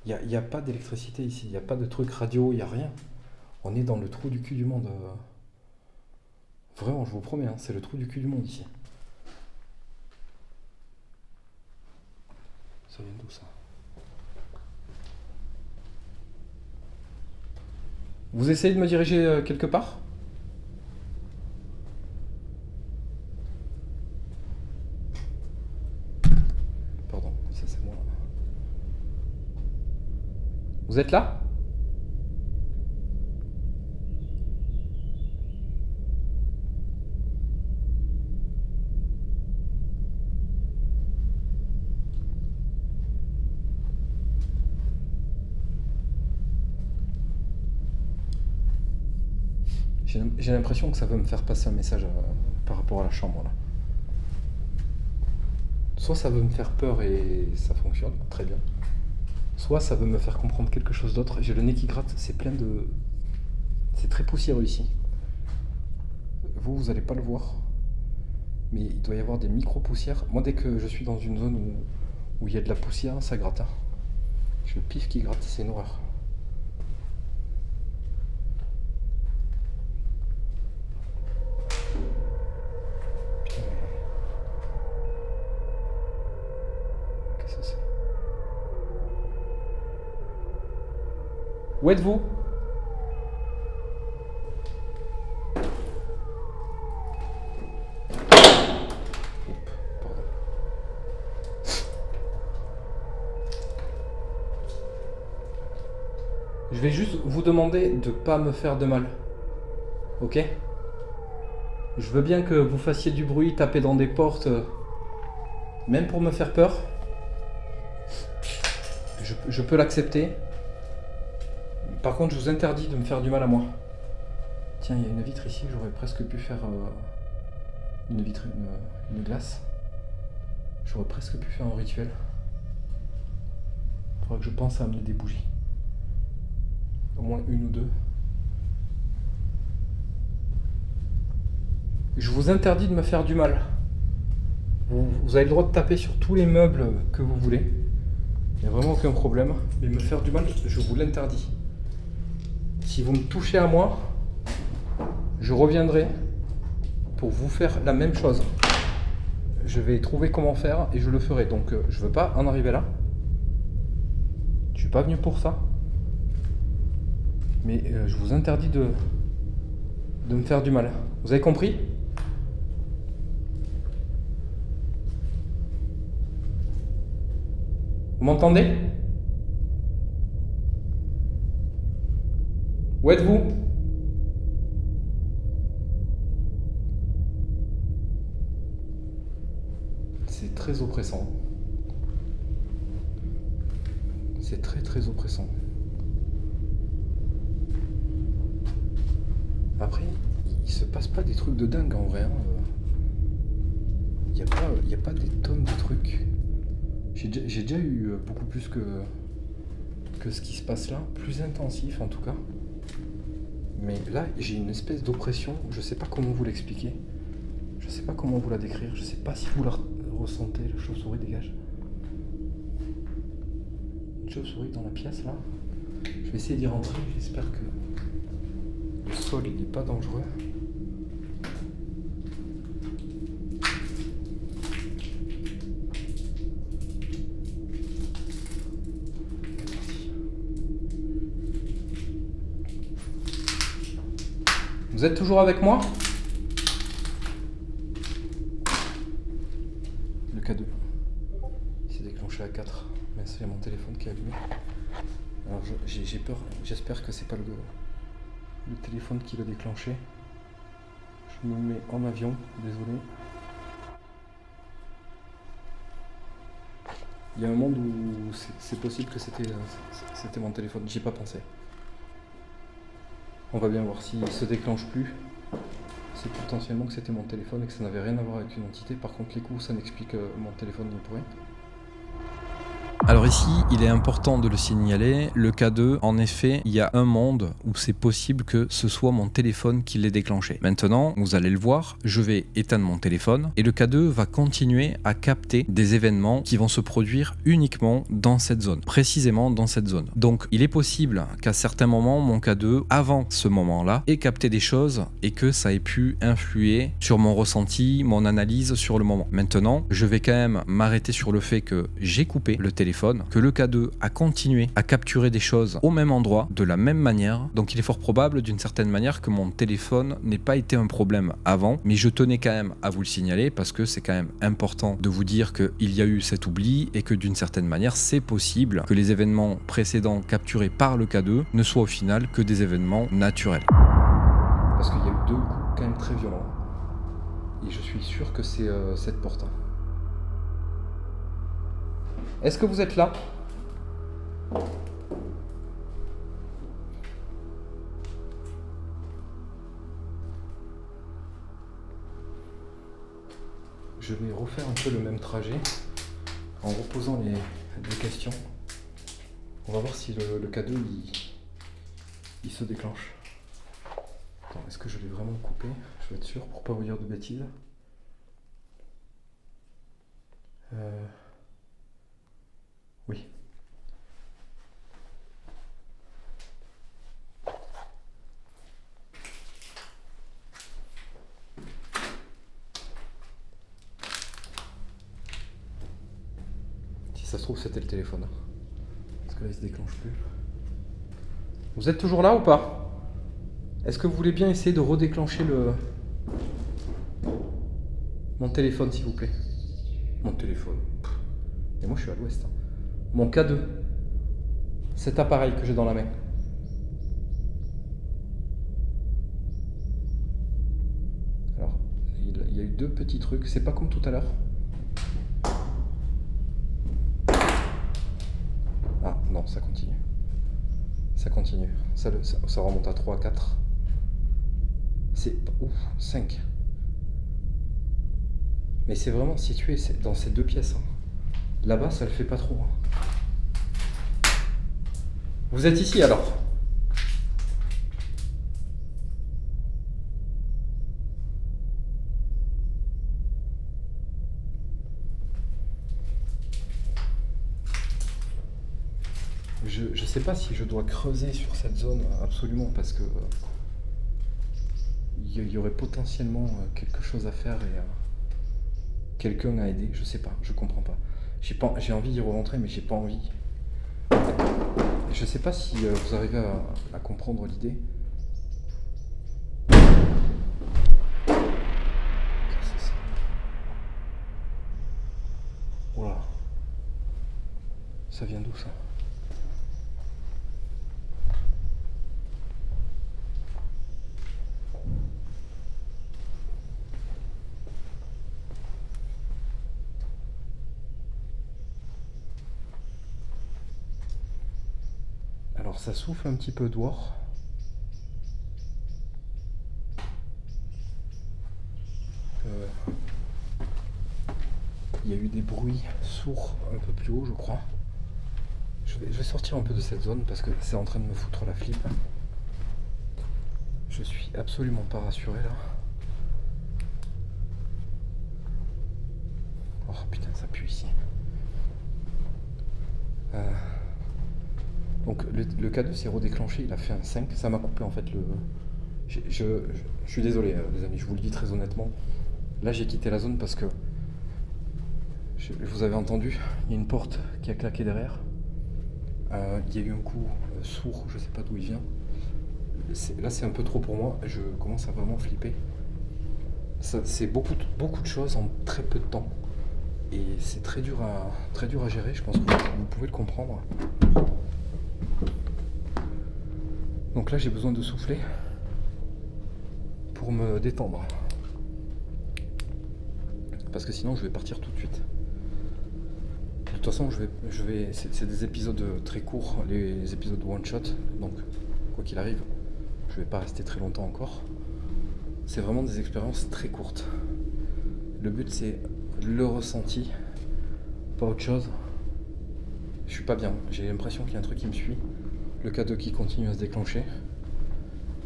Il n'y a pas d'électricité ici, il n'y a pas de truc radio, il n'y a rien. On est dans le trou du cul du monde. Vraiment, je vous promets, hein, c'est le trou du cul du monde ici. Ça vient d'où ça? Vous essayez de me diriger quelque part? Pardon, ça c'est moi. Vous êtes là? J'ai l'impression que ça veut me faire passer un message par rapport à la chambre là. Soit ça veut me faire peur et ça fonctionne, très bien. Soit ça veut me faire comprendre quelque chose d'autre. J'ai le nez qui gratte, c'est plein de... C'est très poussiéreux ici. Vous allez pas le voir. Mais il doit y avoir des micro-poussières. Moi, dès que je suis dans une zone où où il y a de la poussière, ça gratte. Hein. Je le pif qui gratte, c'est une horreur. Putain, mais... Qu'est-ce que c'est? Où êtes-vous? Je vais juste vous demander de ne pas me faire de mal. Ok? Je veux bien que vous fassiez du bruit, taper dans des portes, même pour me faire peur. Je peux l'accepter. Par contre, je vous interdis de me faire du mal à moi. Tiens, il y a une vitre ici, j'aurais presque pu faire une vitre, une glace. J'aurais presque pu faire un rituel. Il faudra que je pense à amener des bougies. Au moins une ou deux. Je vous interdis de me faire du mal. Vous avez le droit de taper sur tous les meubles que vous voulez. Il n'y a vraiment aucun problème. Mais me faire du mal, je vous l'interdis. Si vous me touchez à moi, je reviendrai pour vous faire la même chose. Je vais trouver comment faire et je le ferai. Donc je veux pas en arriver là. Je suis pas venu pour ça. Mais je vous interdis de me faire du mal. Vous avez compris? Vous m'entendez? Où êtes-vous? C'est très oppressant. C'est très oppressant. Après, il se passe pas des trucs de dingue en vrai. Il n'y a pas des tonnes de trucs. J'ai déjà eu beaucoup plus que ce qui se passe là, plus intensif en tout cas. Mais là, j'ai une espèce d'oppression, je sais pas comment vous l'expliquer. Je sais pas comment vous la décrire, je sais pas si vous la ressentez. La chauve-souris dégage. Une chauve-souris dans la pièce là. Je vais essayer d'y rentrer, j'espère que le sol il n'est pas dangereux. Vous êtes toujours avec moi? Le K2. Il s'est déclenché à 4. Mais c'est mon téléphone qui est allumé. Alors j'ai peur, j'espère que c'est pas le téléphone qui l'a déclenché. Je me mets en avion, désolé. Il y a un monde où c'est possible que c'était mon téléphone, j'y ai pas pensé. On va bien voir s'il se déclenche plus. C'est potentiellement que c'était mon téléphone et que ça n'avait rien à voir avec une entité. Par contre, les coups, ça n'explique mon téléphone ni pour rien. Alors ici, il est important de le signaler, le K2, en effet, il y a un monde où c'est possible que ce soit mon téléphone qui l'ait déclenché. Maintenant, vous allez le voir, je vais éteindre mon téléphone et le K2 va continuer à capter des événements qui vont se produire uniquement dans cette zone, précisément dans cette zone. Donc il est possible qu'à certains moments, mon K2, avant ce moment-là, ait capté des choses et que ça ait pu influer sur mon ressenti, mon analyse sur le moment. Maintenant, je vais quand même m'arrêter sur le fait que j'ai coupé le téléphone, que le K2 a continué à capturer des choses au même endroit, de la même manière. Donc il est fort probable d'une certaine manière que mon téléphone n'ait pas été un problème avant, mais je tenais quand même à vous le signaler parce que c'est quand même important de vous dire qu'il y a eu cet oubli et que d'une certaine manière c'est possible que les événements précédents capturés par le K2 ne soient au final que des événements naturels. Parce qu'il y a eu deux coups quand même très violents. Et je suis sûr que c'est cette porte. Est-ce que vous êtes là? Je vais refaire un peu le même trajet en reposant les questions. On va voir si le K2 il se déclenche. Attends, est-ce que je l'ai vraiment coupé? Je vais être sûr pour pas vous dire de bêtises. Ça se trouve, c'était le téléphone. Parce que là, il se déclenche plus. Vous êtes toujours là ou pas? Est-ce que vous voulez bien essayer de redéclencher mon téléphone, s'il vous plaît? Mon téléphone. Et moi, je suis à l'ouest. Mon K2. Cet appareil que j'ai dans la main. Alors, il y a eu 2 petits trucs. C'est pas comme tout à l'heure. Ah non, ça continue. Ça continue. Ça remonte à 3, 4. C'est... Ouf, 5. Mais c'est vraiment situé dans ces 2 pièces. Là-bas, ça le fait pas trop. Vous êtes ici alors? Je sais pas si je dois creuser sur cette zone absolument parce que il y aurait potentiellement quelque chose à faire et quelqu'un à aider. Je sais pas, je comprends pas. J'ai envie d'y rentrer mais j'ai pas envie. Je sais pas si vous arrivez à comprendre l'idée. Qu'est-ce que c'est ça? Voilà. Ça vient d'où ça? Alors ça souffle un petit peu dehors. Il y a eu des bruits sourds un peu plus haut, je crois. Je vais sortir un peu de cette zone parce que c'est en train de me foutre la flip. Je suis absolument pas rassuré là. Oh putain, ça pue ici. Donc le K2 s'est redéclenché, il a fait un 5. Ça m'a coupé en fait le... Je suis désolé les amis, je vous le dis très honnêtement. Là j'ai quitté la zone parce que... Vous avez entendu, il y a une porte qui a claqué derrière. Il y a eu un coup sourd, je sais pas d'où il vient. Là c'est un peu trop pour moi, je commence à vraiment flipper. C'est beaucoup de choses en très peu de temps. Et c'est très dur à gérer, je pense que vous pouvez le comprendre. Donc là j'ai besoin de souffler pour me détendre. Parce que sinon je vais partir tout de suite. De toute façon c'est des épisodes très courts, les épisodes one shot, donc quoi qu'il arrive, je vais pas rester très longtemps encore. C'est vraiment des expériences très courtes. Le but c'est le ressenti, pas autre chose. Je suis pas bien, j'ai l'impression qu'il y a un truc qui me suit. Le K2 qui continue à se déclencher.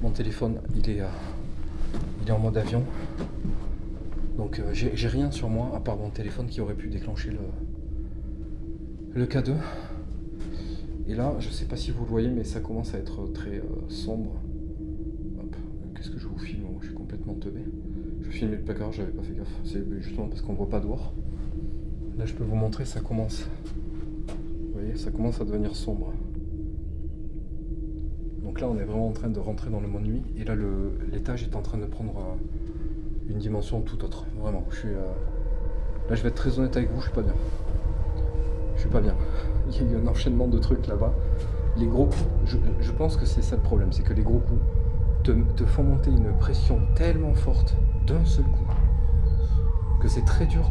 Mon téléphone il est en mode avion. Donc j'ai rien sur moi à part mon téléphone qui aurait pu déclencher le K2. Et là, je sais pas si vous le voyez, mais ça commence à être très sombre. Hop, qu'est-ce que je vous filme? Moi, je suis complètement teubé. Je filmais le placard, j'avais pas fait gaffe. C'est justement parce qu'on ne voit pas dehors. Là, je peux vous montrer, ça commence. Vous voyez, ça commence à devenir sombre. Donc là, on est vraiment en train de rentrer dans le monde nuit. Et là, l'étage est en train de prendre une dimension tout autre. Vraiment, là, je vais être très honnête avec vous, je suis pas bien. Je suis pas bien. Il y a eu un enchaînement de trucs là-bas. Les gros coups, je pense que c'est ça le problème, c'est que les gros coups te font monter une pression tellement forte d'un seul coup que c'est très dur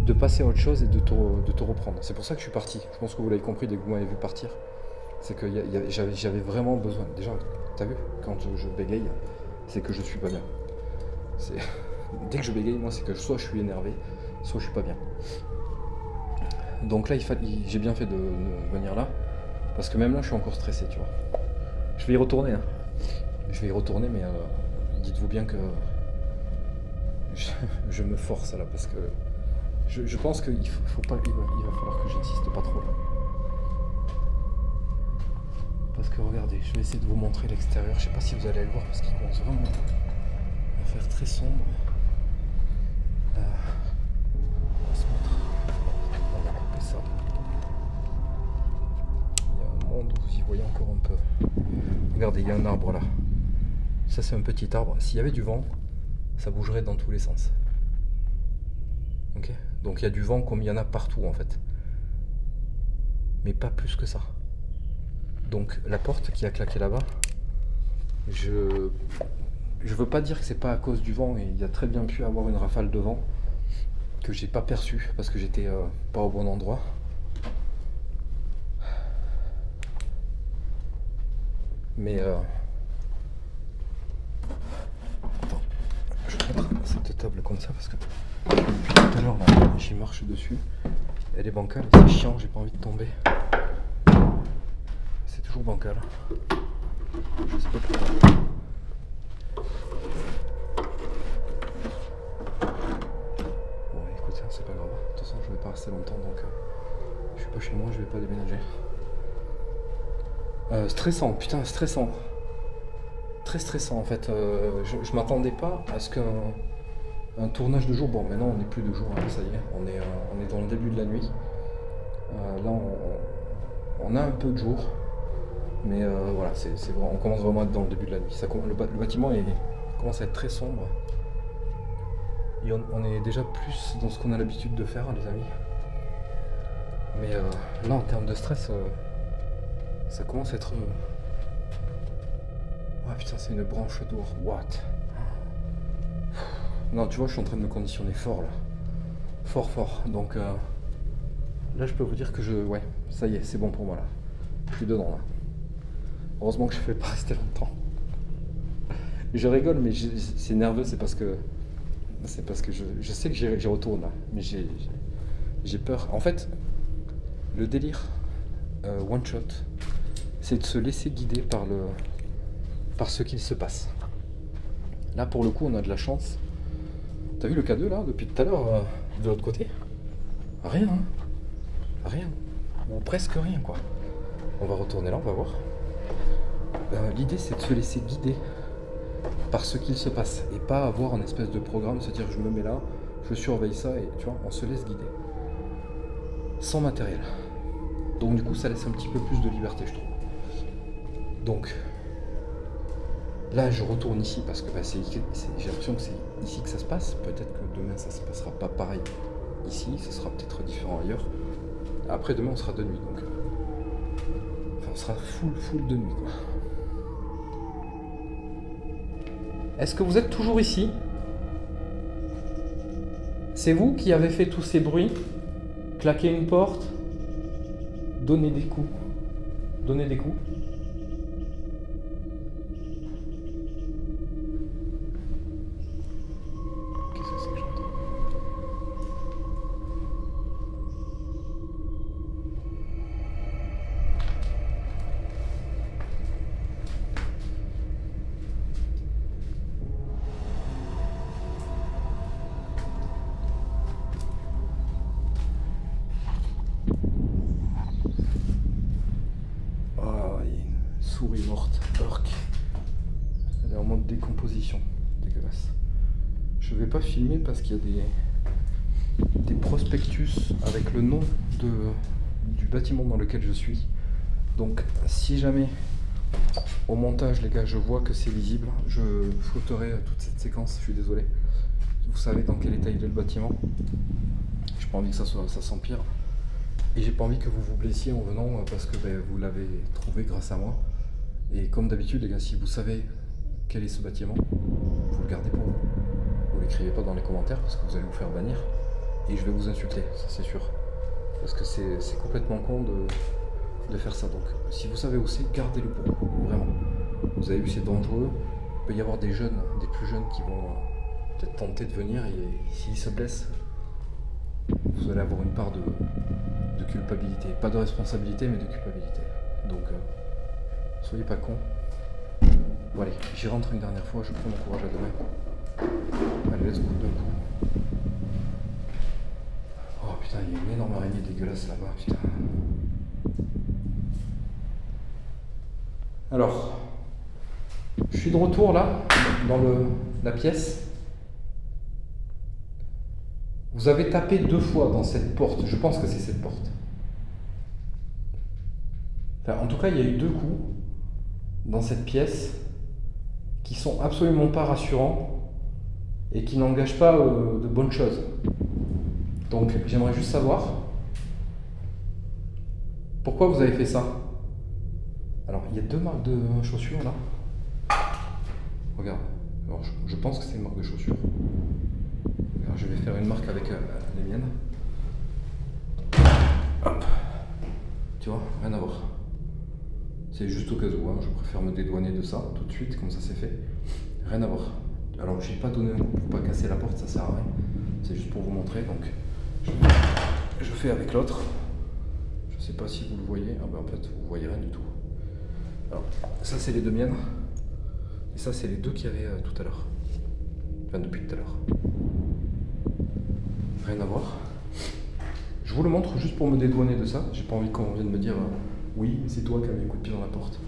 de passer à autre chose et de te reprendre. C'est pour ça que je suis parti. Je pense que vous l'avez compris dès que vous m'avez vu partir. C'est que j'avais vraiment besoin. Déjà, t'as vu, quand je bégaye, c'est que je suis pas bien. Dès que je bégaye, moi, c'est que soit je suis énervé, soit je suis pas bien. Donc là, j'ai bien fait de venir là, parce que même là, je suis encore stressé, tu vois. Je vais y retourner, hein. Je vais y retourner, mais dites-vous bien que je me force là, parce que je pense qu'il va falloir que j'insiste pas trop là. Parce que regardez, je vais essayer de vous montrer l'extérieur. Je sais pas si vous allez le voir, parce qu'il commence vraiment à faire très sombre. On va se mettre. voyez encore un peu. Regardez, il y a un arbre là. Ça c'est un petit arbre. S'il y avait du vent, ça bougerait dans tous les sens. Ok. Donc il y a du vent comme il y en a partout en fait. Mais pas plus que ça. Donc la porte qui a claqué là-bas, je veux pas dire que c'est pas à cause du vent, et il y a très bien pu avoir une rafale de vent que j'ai pas perçue parce que j'étais pas au bon endroit. Mais attends, je vais mettre cette table comme ça parce que depuis tout à l'heure j'y marche dessus. Elle est bancale, c'est chiant, j'ai pas envie de tomber. C'est toujours bancal. Je sais pas pourquoi. Bon écoute, c'est pas grave. De toute façon je vais pas rester longtemps, donc je suis pas chez moi, je vais pas déménager. Stressant, putain stressant. Très stressant en fait. Je m'attendais pas à ce qu'un tournage de jour. Bon maintenant on n'est plus de jour, hein, ça y est, on est dans le début de la nuit. Là on a un peu de jour. Mais voilà, on commence vraiment à être dans le début de la nuit. Le bâtiment commence à être très sombre. Et on est déjà plus dans ce qu'on a l'habitude de faire, les amis. Mais là, en termes de stress, ça commence à être... Ah putain, c'est une branche d'or. What? Non, tu vois, je suis en train de me conditionner fort, là. Fort. Donc là, je peux vous dire que ouais, ça y est, c'est bon pour moi, là. Je suis dedans, là. Heureusement que je ne vais pas rester longtemps. Je rigole, mais c'est nerveux, c'est parce que je sais que j'y retourne là, mais j'ai peur. En fait, le délire one shot, c'est de se laisser guider par ce qu'il se passe. Là, pour le coup, on a de la chance. T'as vu le K2 là, depuis tout à l'heure, de l'autre côté? Rien, hein. Rien. Ou presque rien, quoi. On va retourner là, on va voir. L'idée c'est de se laisser guider par ce qu'il se passe et pas avoir un espèce de programme, se dire je me mets là, je surveille ça, et tu vois, on se laisse guider sans matériel. Donc du coup ça laisse un petit peu plus de liberté, je trouve. Donc là je retourne ici parce que j'ai l'impression que c'est ici que ça se passe. Peut-être que demain ça se passera pas pareil ici, ça sera peut-être différent ailleurs. Après demain on sera de nuit, donc on sera full de nuit, quoi. Est-ce que vous êtes toujours ici? C'est vous qui avez fait tous ces bruits? Claquer une porte? Donner des coups? Donner des coups? Qu'est-ce que c'est que j'entends? Souris morte, orc. Elle est en mode décomposition, dégueulasse. Je vais pas filmer parce qu'il y a des prospectus avec le nom du bâtiment dans lequel je suis. Donc si jamais au montage les gars je vois que c'est visible, je flouterai toute cette séquence, je suis désolé. Vous savez dans quel état il est le bâtiment. J'ai pas envie que ça s'empire. Et j'ai pas envie que vous vous blessiez en venant parce que vous l'avez trouvé grâce à moi. Et comme d'habitude les gars, si vous savez quel est ce bâtiment, vous le gardez pour vous. Vous l'écrivez pas dans les commentaires parce que vous allez vous faire bannir. Et je vais vous insulter, ça c'est sûr. Parce que c'est complètement con de faire ça. Donc si vous savez où c'est, gardez-le pour vous, vraiment. Vous avez vu, c'est dangereux. Il peut y avoir des jeunes, des plus jeunes qui vont peut-être tenter de venir, et s'ils se blessent, vous allez avoir une part de culpabilité. Pas de responsabilité, mais de culpabilité. Donc soyez pas cons. Bon allez, j'y rentre une dernière fois, je prends mon courage à deux mains. Allez, let's go, d'un coup. Oh putain, il y a une énorme araignée dégueulasse là-bas, putain. Alors, je suis de retour là, dans la pièce. Vous avez tapé 2 fois dans cette porte, je pense que c'est cette porte. Enfin, en tout cas, il y a eu 2 coups dans cette pièce qui sont absolument pas rassurants et qui n'engagent pas de bonnes choses. Donc j'aimerais juste savoir pourquoi vous avez fait ça. Alors il y a 2 marques de chaussures là. Regarde, alors, je pense que c'est une marque de chaussures. Alors, je vais faire une marque avec les miennes. Hop. Tu vois, rien à voir. C'est juste au cas où, hein. Je préfère me dédouaner de ça tout de suite, comme ça c'est fait. Rien à voir. Alors j'ai pas donné un coup pour pas casser la porte, ça sert à rien. C'est juste pour vous montrer, donc je fais avec l'autre. Je sais pas si vous le voyez. Ah ben en fait vous voyez rien du tout. Alors ça c'est les 2 miennes. Et ça c'est les 2 qu'il y avait tout à l'heure. Enfin depuis tout à l'heure. Rien à voir. Je vous le montre juste pour me dédouaner de ça. J'ai pas envie qu'on vienne me dire oui, c'est toi qui as mis un coup de pied dans la porte.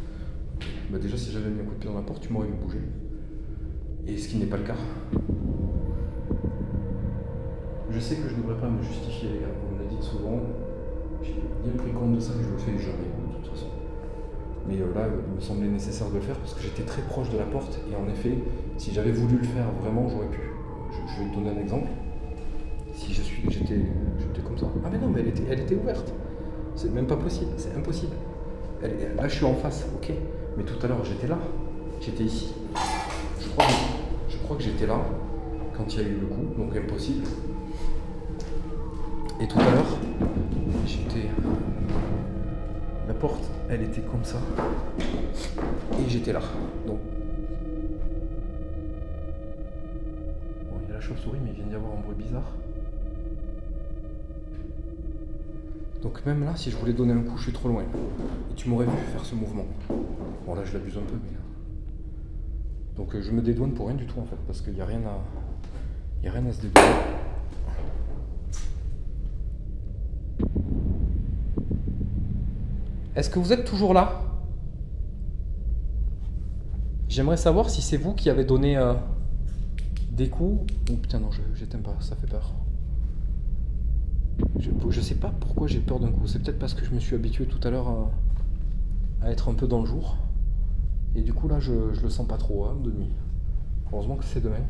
Bah déjà si j'avais mis un coup de pied dans la porte, tu m'aurais vu bouger. Et ce qui n'est pas le cas. Je sais que je ne devrais pas me justifier les gars, vous me le dites souvent. J'ai bien pris compte de ça, que je le fais jamais de toute façon. Mais là, il me semblait nécessaire de le faire parce que j'étais très proche de la porte et en effet, si j'avais voulu le faire vraiment, j'aurais pu. Je vais te donner un exemple. Si j'étais comme ça. Ah mais non, mais elle était ouverte. C'est même pas possible, c'est impossible. Là, je suis en face, ok. Mais tout à l'heure, j'étais là. J'étais ici. Je crois que j'étais là quand il y a eu le coup, donc impossible. Et tout à l'heure, la porte, elle était comme ça. Et j'étais là. Donc. Bon, il y a la chauve-souris, mais il vient d'y avoir un bruit bizarre. Donc même là, si je voulais donner un coup, je suis trop loin. Et tu m'aurais vu faire ce mouvement. Bon là, je l'abuse un peu, mais... Donc je me dédouane pour rien du tout en fait, parce qu'il n'y a rien à se dédouaner. Est-ce que vous êtes toujours là? J'aimerais savoir si c'est vous qui avez donné des coups. Oh putain non, j'éteins pas, ça fait peur. Je sais pas pourquoi j'ai peur d'un coup. C'est peut-être parce que je me suis habitué tout à l'heure à être un peu dans le jour. Et du coup là je le sens pas trop hein, de nuit. Heureusement que c'est demain.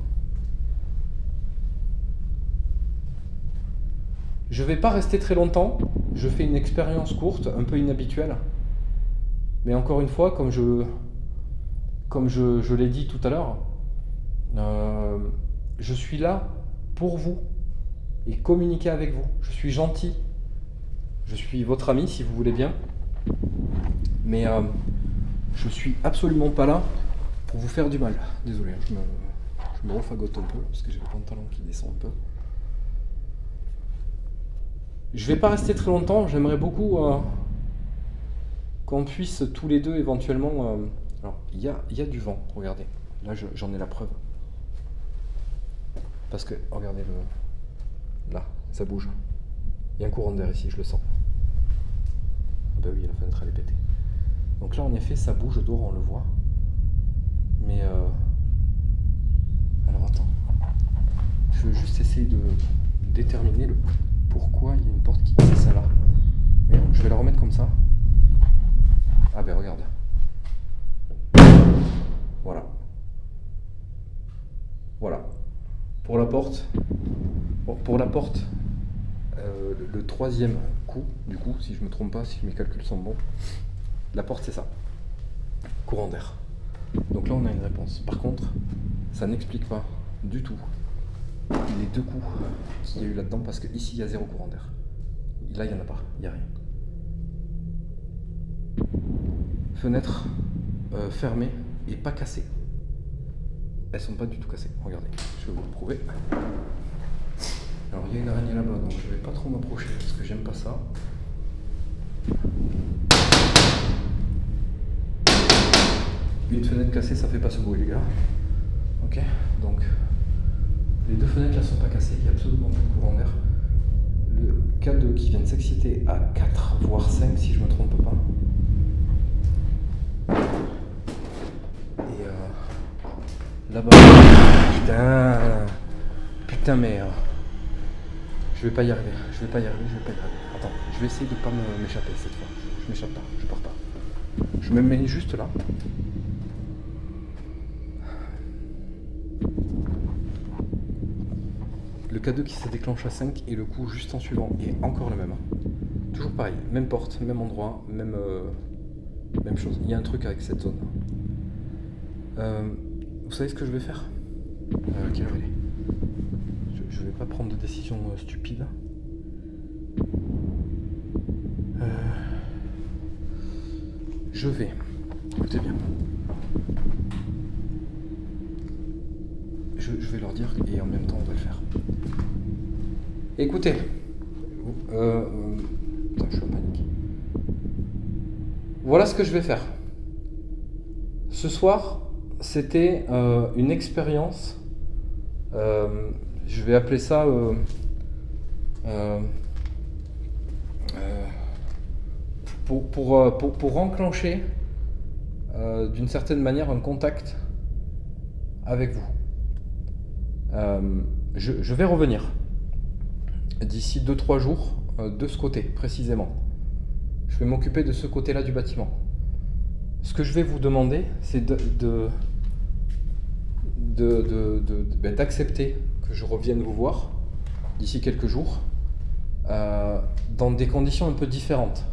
Je vais pas rester très longtemps. Je fais une expérience courte, un peu inhabituelle. Mais encore une fois, comme je l'ai dit tout à l'heure, je suis là pour vous et communiquer avec vous. Je suis gentil. Je suis votre ami si vous voulez bien. Mais je suis absolument pas là pour vous faire du mal. Désolé, hein, je me refagote un peu parce que j'ai le pantalon qui descend un peu. Je vais pas rester très longtemps. J'aimerais beaucoup qu'on puisse tous les deux éventuellement... Alors, il y a du vent, regardez. Là, j'en ai la preuve. Parce que, regardez, là, ça bouge. Il y a un courant d'air ici, je le sens. Ah bah oui, la fenêtre, elle est pétée. Donc là, en effet, ça bouge dehors, on le voit. Mais... Alors, attends. Je veux juste essayer de déterminer le pourquoi il y a une porte qui... C'est celle-là. Je vais la remettre comme ça. Ah ben, regarde. Voilà. Voilà. Pour la porte, le 3e coup, du coup, si je me trompe pas, si mes calculs sont bons, la porte c'est ça. Courant d'air. Donc là on a une réponse. Par contre, ça n'explique pas du tout les 2 coups qu'il y a eu là-dedans parce que ici il y a 0 courant d'air. Là il n'y en a pas, il n'y a rien. Fenêtre fermée et pas cassée. Elles sont pas du tout cassées. Regardez, je vais vous le prouver. Alors il y a une araignée là-bas, donc je vais pas trop m'approcher parce que j'aime pas ça. Une fenêtre cassée, ça fait pas ce bruit les gars. Ok, donc les 2 fenêtres là sont pas cassées, il n'y a absolument pas de courant d'air. Le K2 qui vient de s'exciter à 4 voire 5 si je me trompe pas. Là-bas. Putain merde. Je vais pas y arriver. Attends, je vais essayer de pas m'échapper cette fois. Je m'échappe pas, je pars pas. Je me mets juste là. Le K2 qui se déclenche à 5 et le coup juste en suivant est encore le même. Toujours pareil, même porte, même endroit, même chose. Il y a un truc avec cette zone. Vous savez ce que je vais faire? Quelle heure il est? Je vais pas prendre de décision stupide. Je vais. Écoutez bien. Je vais leur dire et en même temps on va le faire. Écoutez. Putain, je suis en panique. Voilà ce que je vais faire. Ce soir, c'était une expérience. Je vais appeler ça pour enclencher d'une certaine manière un contact avec vous. Je vais revenir d'ici 2-3 jours de ce côté précisément. Je vais m'occuper de ce côté-là du bâtiment. Ce que je vais vous demander, c'est d'accepter que je revienne vous voir d'ici quelques jours dans des conditions un peu différentes.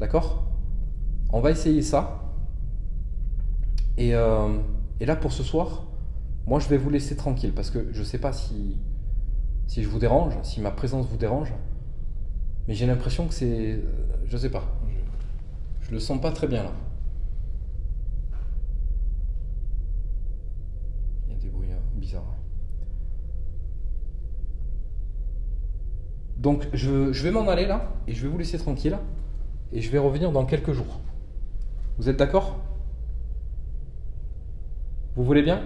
D'accord? On va essayer ça. Et là, pour ce soir, moi, je vais vous laisser tranquille parce que je ne sais pas si je vous dérange, si ma présence vous dérange. Mais j'ai l'impression que c'est... Je sais pas. Je le sens pas très bien, là. Il y a des bruits bizarres. Donc, je vais m'en aller, là, et je vais vous laisser tranquille. Et je vais revenir dans quelques jours. Vous êtes d'accord? Vous voulez bien?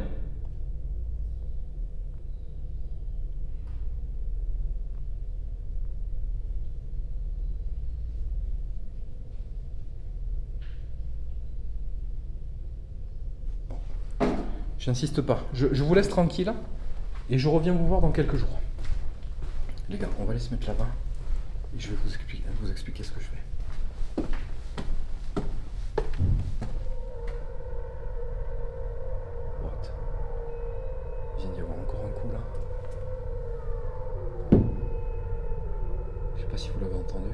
J'insiste pas. Je vous laisse tranquille et je reviens vous voir dans quelques jours. Les gars, on va aller se mettre là-bas et je vais vous expliquer ce que je fais. What? Il vient d'y avoir encore un coup là. Je sais pas si vous l'avez entendu.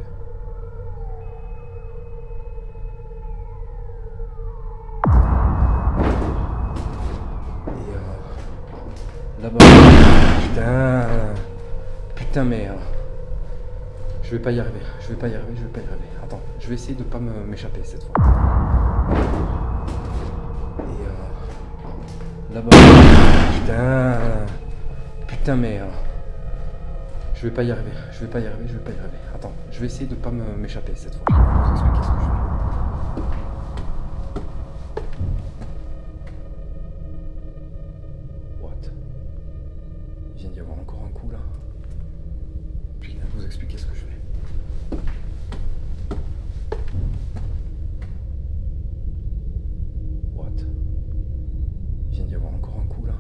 Là-bas. Putain, mais je vais pas y arriver. Attends, je vais essayer de pas m'échapper cette fois. Et là-bas. Putain, mais je vais pas y arriver. Attends, je vais essayer de pas m'échapper cette fois. Je vais vous expliquer ce que je fais. Il vient d'y avoir encore un coup là. Je vais vous expliquer ce que je fais. What? Il vient d'y avoir encore un coup là.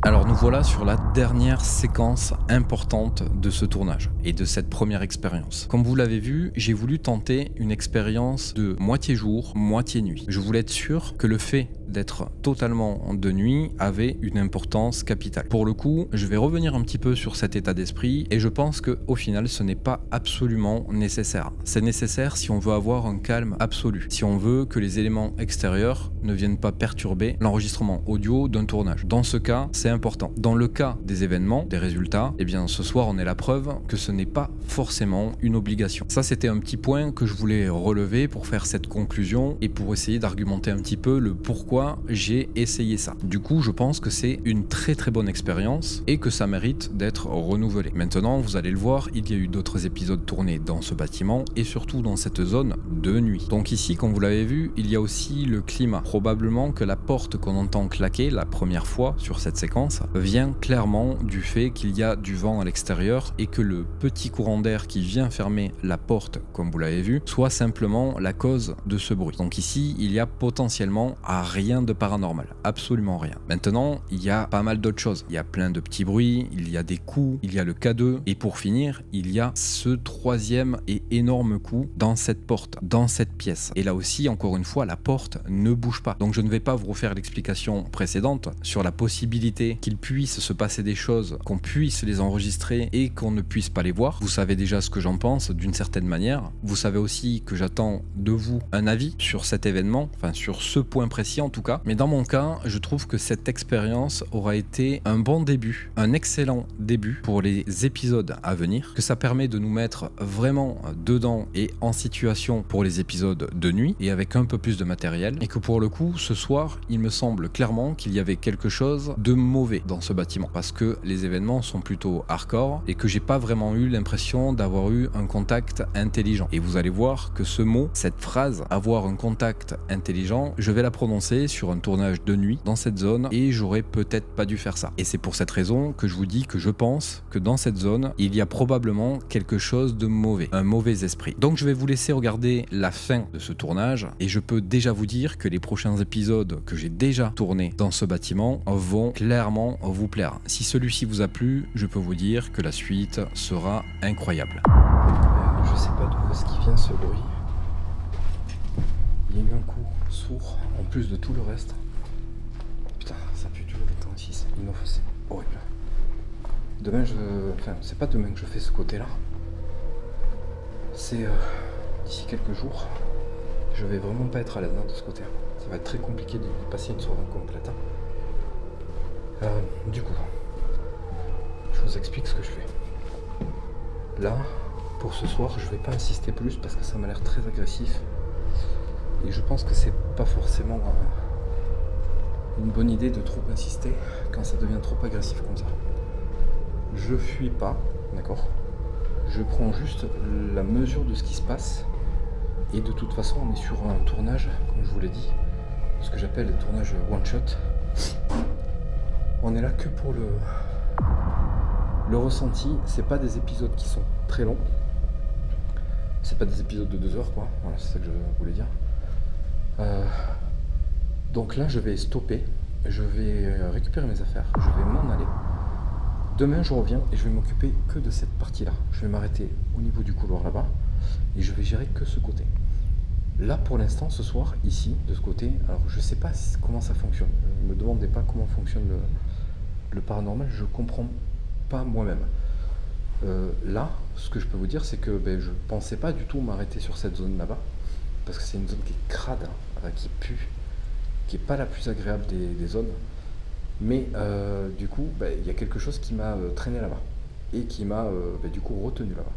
Alors nous voilà sur la dernière séquence importante de ce tournage et de cette première expérience. Comme vous l'avez vu, j'ai voulu tenter une expérience de moitié jour, moitié nuit. Je voulais être sûr que le fait d'être totalement de nuit avait une importance capitale. Pour le coup, je vais revenir un petit peu sur cet état d'esprit et je pense qu'au final, ce n'est pas absolument nécessaire. C'est nécessaire si on veut avoir un calme absolu, si on veut que les éléments extérieurs ne viennent pas perturber l'enregistrement audio d'un tournage. Dans ce cas, c'est important. Dans le cas des événements, des résultats, eh bien ce soir on est la preuve que ce n'est pas forcément une obligation. Ça c'était un petit point que je voulais relever pour faire cette conclusion et pour essayer d'argumenter un petit peu le pourquoi j'ai essayé ça. Du coup je pense que c'est une très très bonne expérience et que ça mérite d'être renouvelé. Maintenant vous allez le voir, il y a eu d'autres épisodes tournés dans ce bâtiment et surtout dans cette zone de nuit. Donc ici comme vous l'avez vu, il y a aussi le climat. Probablement que la porte qu'on entend claquer la première fois sur cette séquence vient clairement du fait qu'il y a du vent à l'extérieur et que le petit courant d'air qui vient fermer la porte, comme vous l'avez vu, soit simplement la cause de ce bruit. Donc ici, il y a potentiellement à rien rien de paranormal, absolument rien. Maintenant, il y a pas mal d'autres choses. Il y a plein de petits bruits, il y a des coups, il y a le K2, et pour finir, il y a ce troisième et énorme coup dans cette porte, dans cette pièce. Et là aussi, encore une fois, la porte ne bouge pas. Donc je ne vais pas vous refaire l'explication précédente sur la possibilité qu'il puisse se passer des choses, qu'on puisse les enregistrer et qu'on ne puisse pas les voir. Vous savez déjà ce que j'en pense d'une certaine manière. Vous savez aussi que j'attends de vous un avis sur cet événement, enfin sur ce point précis en tout cas. Mais dans mon cas, je trouve que cette expérience aura été un bon début, un excellent début pour les épisodes à venir, que ça permet de nous mettre vraiment dedans et en situation pour les épisodes de nuit et avec un peu plus de matériel, et que pour le coup, ce soir, il me semble clairement qu'il y avait quelque chose de mauvais dans ce bâtiment, parce que les événements sont plutôt hardcore et que j'ai pas vraiment eu l'impression d'avoir eu un contact intelligent. Et vous allez voir que ce mot, cette phrase, avoir un contact intelligent, je vais la prononcer sur un tournage de nuit dans cette zone et j'aurais peut-être pas dû faire ça. Et c'est pour cette raison que je vous dis que je pense que dans cette zone, il y a probablement quelque chose de mauvais, un mauvais esprit. Donc je vais vous laisser regarder la fin de ce tournage et je peux déjà vous dire que les prochains épisodes que j'ai déjà tournés dans ce bâtiment vont clairement vous plaire. Si celui-ci vous a plu, je peux vous dire que la suite sera incroyable. Je sais pas d'où est-ce qu'il vient ce bruit. Il y a eu un coup sourd en plus de tout le reste. Putain, ça pue toujours le temps ici, c'est horrible. Demain, enfin, c'est pas demain que je fais ce côté-là. C'est d'ici quelques jours. Je vais vraiment pas être à l'aise de ce côté-là. Ça va être très compliqué de passer une soirée complète. Du coup, je vous explique ce que je fais. Là, pour ce soir, je vais pas insister plus parce que ça m'a l'air très agressif. Et je pense que c'est pas forcément une bonne idée de trop insister quand ça devient trop agressif comme ça. Je fuis pas, d'accord ? Je prends juste la mesure de ce qui se passe. Et de toute façon, on est sur un tournage, comme je vous l'ai dit, ce que j'appelle le tournage one shot. On est là que pour le ressenti. C'est pas des épisodes qui sont très longs. C'est pas des épisodes de 2 heures, quoi. Voilà, c'est ça que je voulais dire. Donc là, je vais stopper. Je vais récupérer mes affaires. Je vais m'en aller. Demain, je reviens et je vais m'occuper que de cette partie-là. Je vais m'arrêter au niveau du couloir là-bas et je vais gérer que ce côté. Là, pour l'instant, ce soir, ici, de ce côté, alors je sais pas comment ça fonctionne. Ne me demandez pas comment fonctionne le paranormal, je comprends pas moi-même. Là, ce que je peux vous dire, c'est que je pensais pas du tout m'arrêter sur cette zone là-bas, parce que c'est une zone qui est crade, qui pue, qui est pas la plus agréable des zones. Mais du coup, il y a quelque chose qui m'a traîné là-bas et qui m'a du coup retenu là-bas.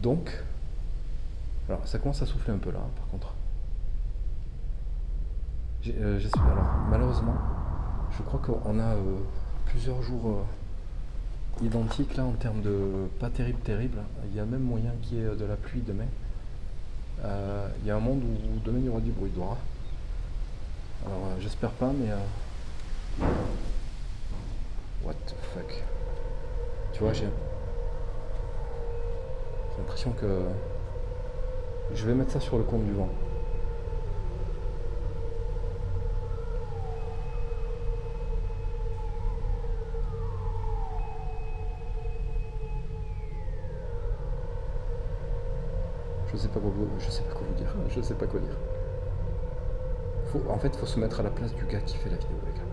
Donc, alors ça commence à souffler un peu là, par contre. Alors, malheureusement, je crois qu'on a plusieurs jours identiques là en termes de pas terrible. Il y a même moyen qu'il y ait de la pluie demain. Il y a un monde où demain il y aura du bruit d'orage. Alors j'espère pas, mais what the fuck. Tu vois, j'ai l'impression que je vais mettre ça sur le compte du vent. Je sais pas quoi dire. En fait, faut se mettre à la place du gars qui fait la vidéo, les gars.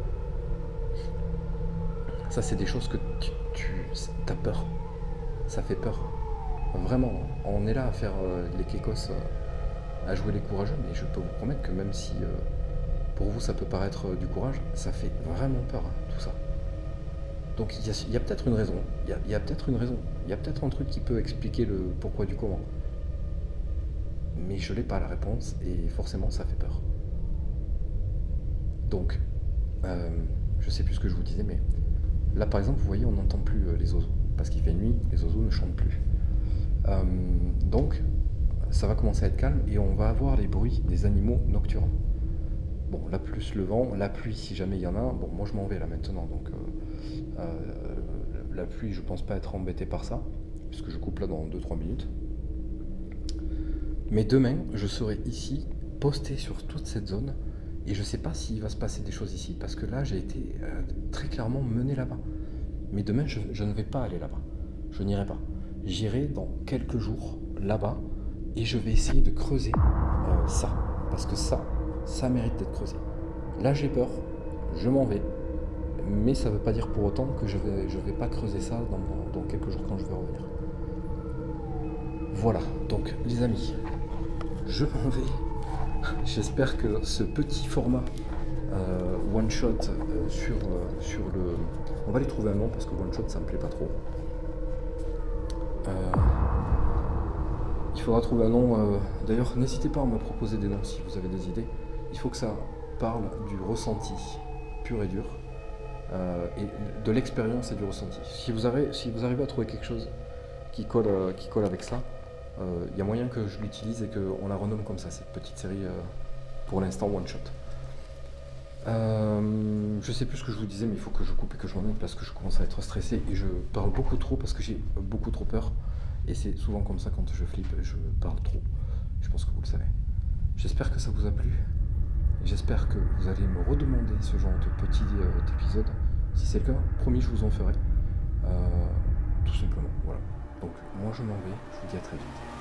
Ça, c'est des choses que t'as peur. Ça fait peur. Vraiment, on est là à faire les kékos, à jouer les courageux, mais je peux vous promettre que même si pour vous ça peut paraître du courage, ça fait vraiment peur, tout ça. Donc il y a peut-être une raison. Il y a peut-être une raison. Il y a peut-être un truc qui peut expliquer le pourquoi du comment. Mais je n'ai pas la réponse et forcément ça fait peur. Donc, je sais plus ce que je vous disais, mais là par exemple, vous voyez, on n'entend plus les oiseaux. Parce qu'il fait nuit, les oiseaux ne chantent plus. Donc, ça va commencer à être calme et on va avoir les bruits des animaux nocturnes. Bon, là plus le vent, la pluie si jamais il y en a. Bon, moi je m'en vais là maintenant, donc la pluie, je pense pas être embêté par ça, puisque je coupe là dans 2-3 minutes. Mais demain, je serai ici, posté sur toute cette zone, Et je sais pas s'il va se passer des choses ici, parce que là, j'ai été très clairement mené là-bas. Mais demain, je ne vais pas aller là-bas. Je n'irai pas. J'irai dans quelques jours là-bas, et je vais essayer de creuser ça. Parce que ça mérite d'être creusé. Là, j'ai peur, je m'en vais. Mais ça ne veut pas dire pour autant que je vais pas creuser ça dans quelques jours quand je vais revenir. Voilà, donc les amis, je m'en vais. J'espère que ce petit format one shot sur le... On va aller trouver un nom parce que one shot ça me plaît pas trop. Il faudra trouver un nom. D'ailleurs, n'hésitez pas à me proposer des noms si vous avez des idées. Il faut que ça parle du ressenti pur et dur. Et de l'expérience et du ressenti. Si vous arrivez à trouver quelque chose qui colle avec ça, il y a moyen que je l'utilise et qu'on la renomme comme ça, cette petite série pour l'instant one shot. Je sais plus ce que je vous disais, mais il faut que je coupe et que je m'en mette parce que je commence à être stressé et je parle beaucoup trop parce que j'ai beaucoup trop peur. Et c'est souvent comme ça quand je flippe, je parle trop. Je pense que vous le savez. J'espère que ça vous a plu. J'espère que vous allez me redemander ce genre de petit épisode. Si c'est le cas, promis, je vous en ferai. Tout simplement, voilà. Donc, moi, je m'en vais. Je vous dis à très vite.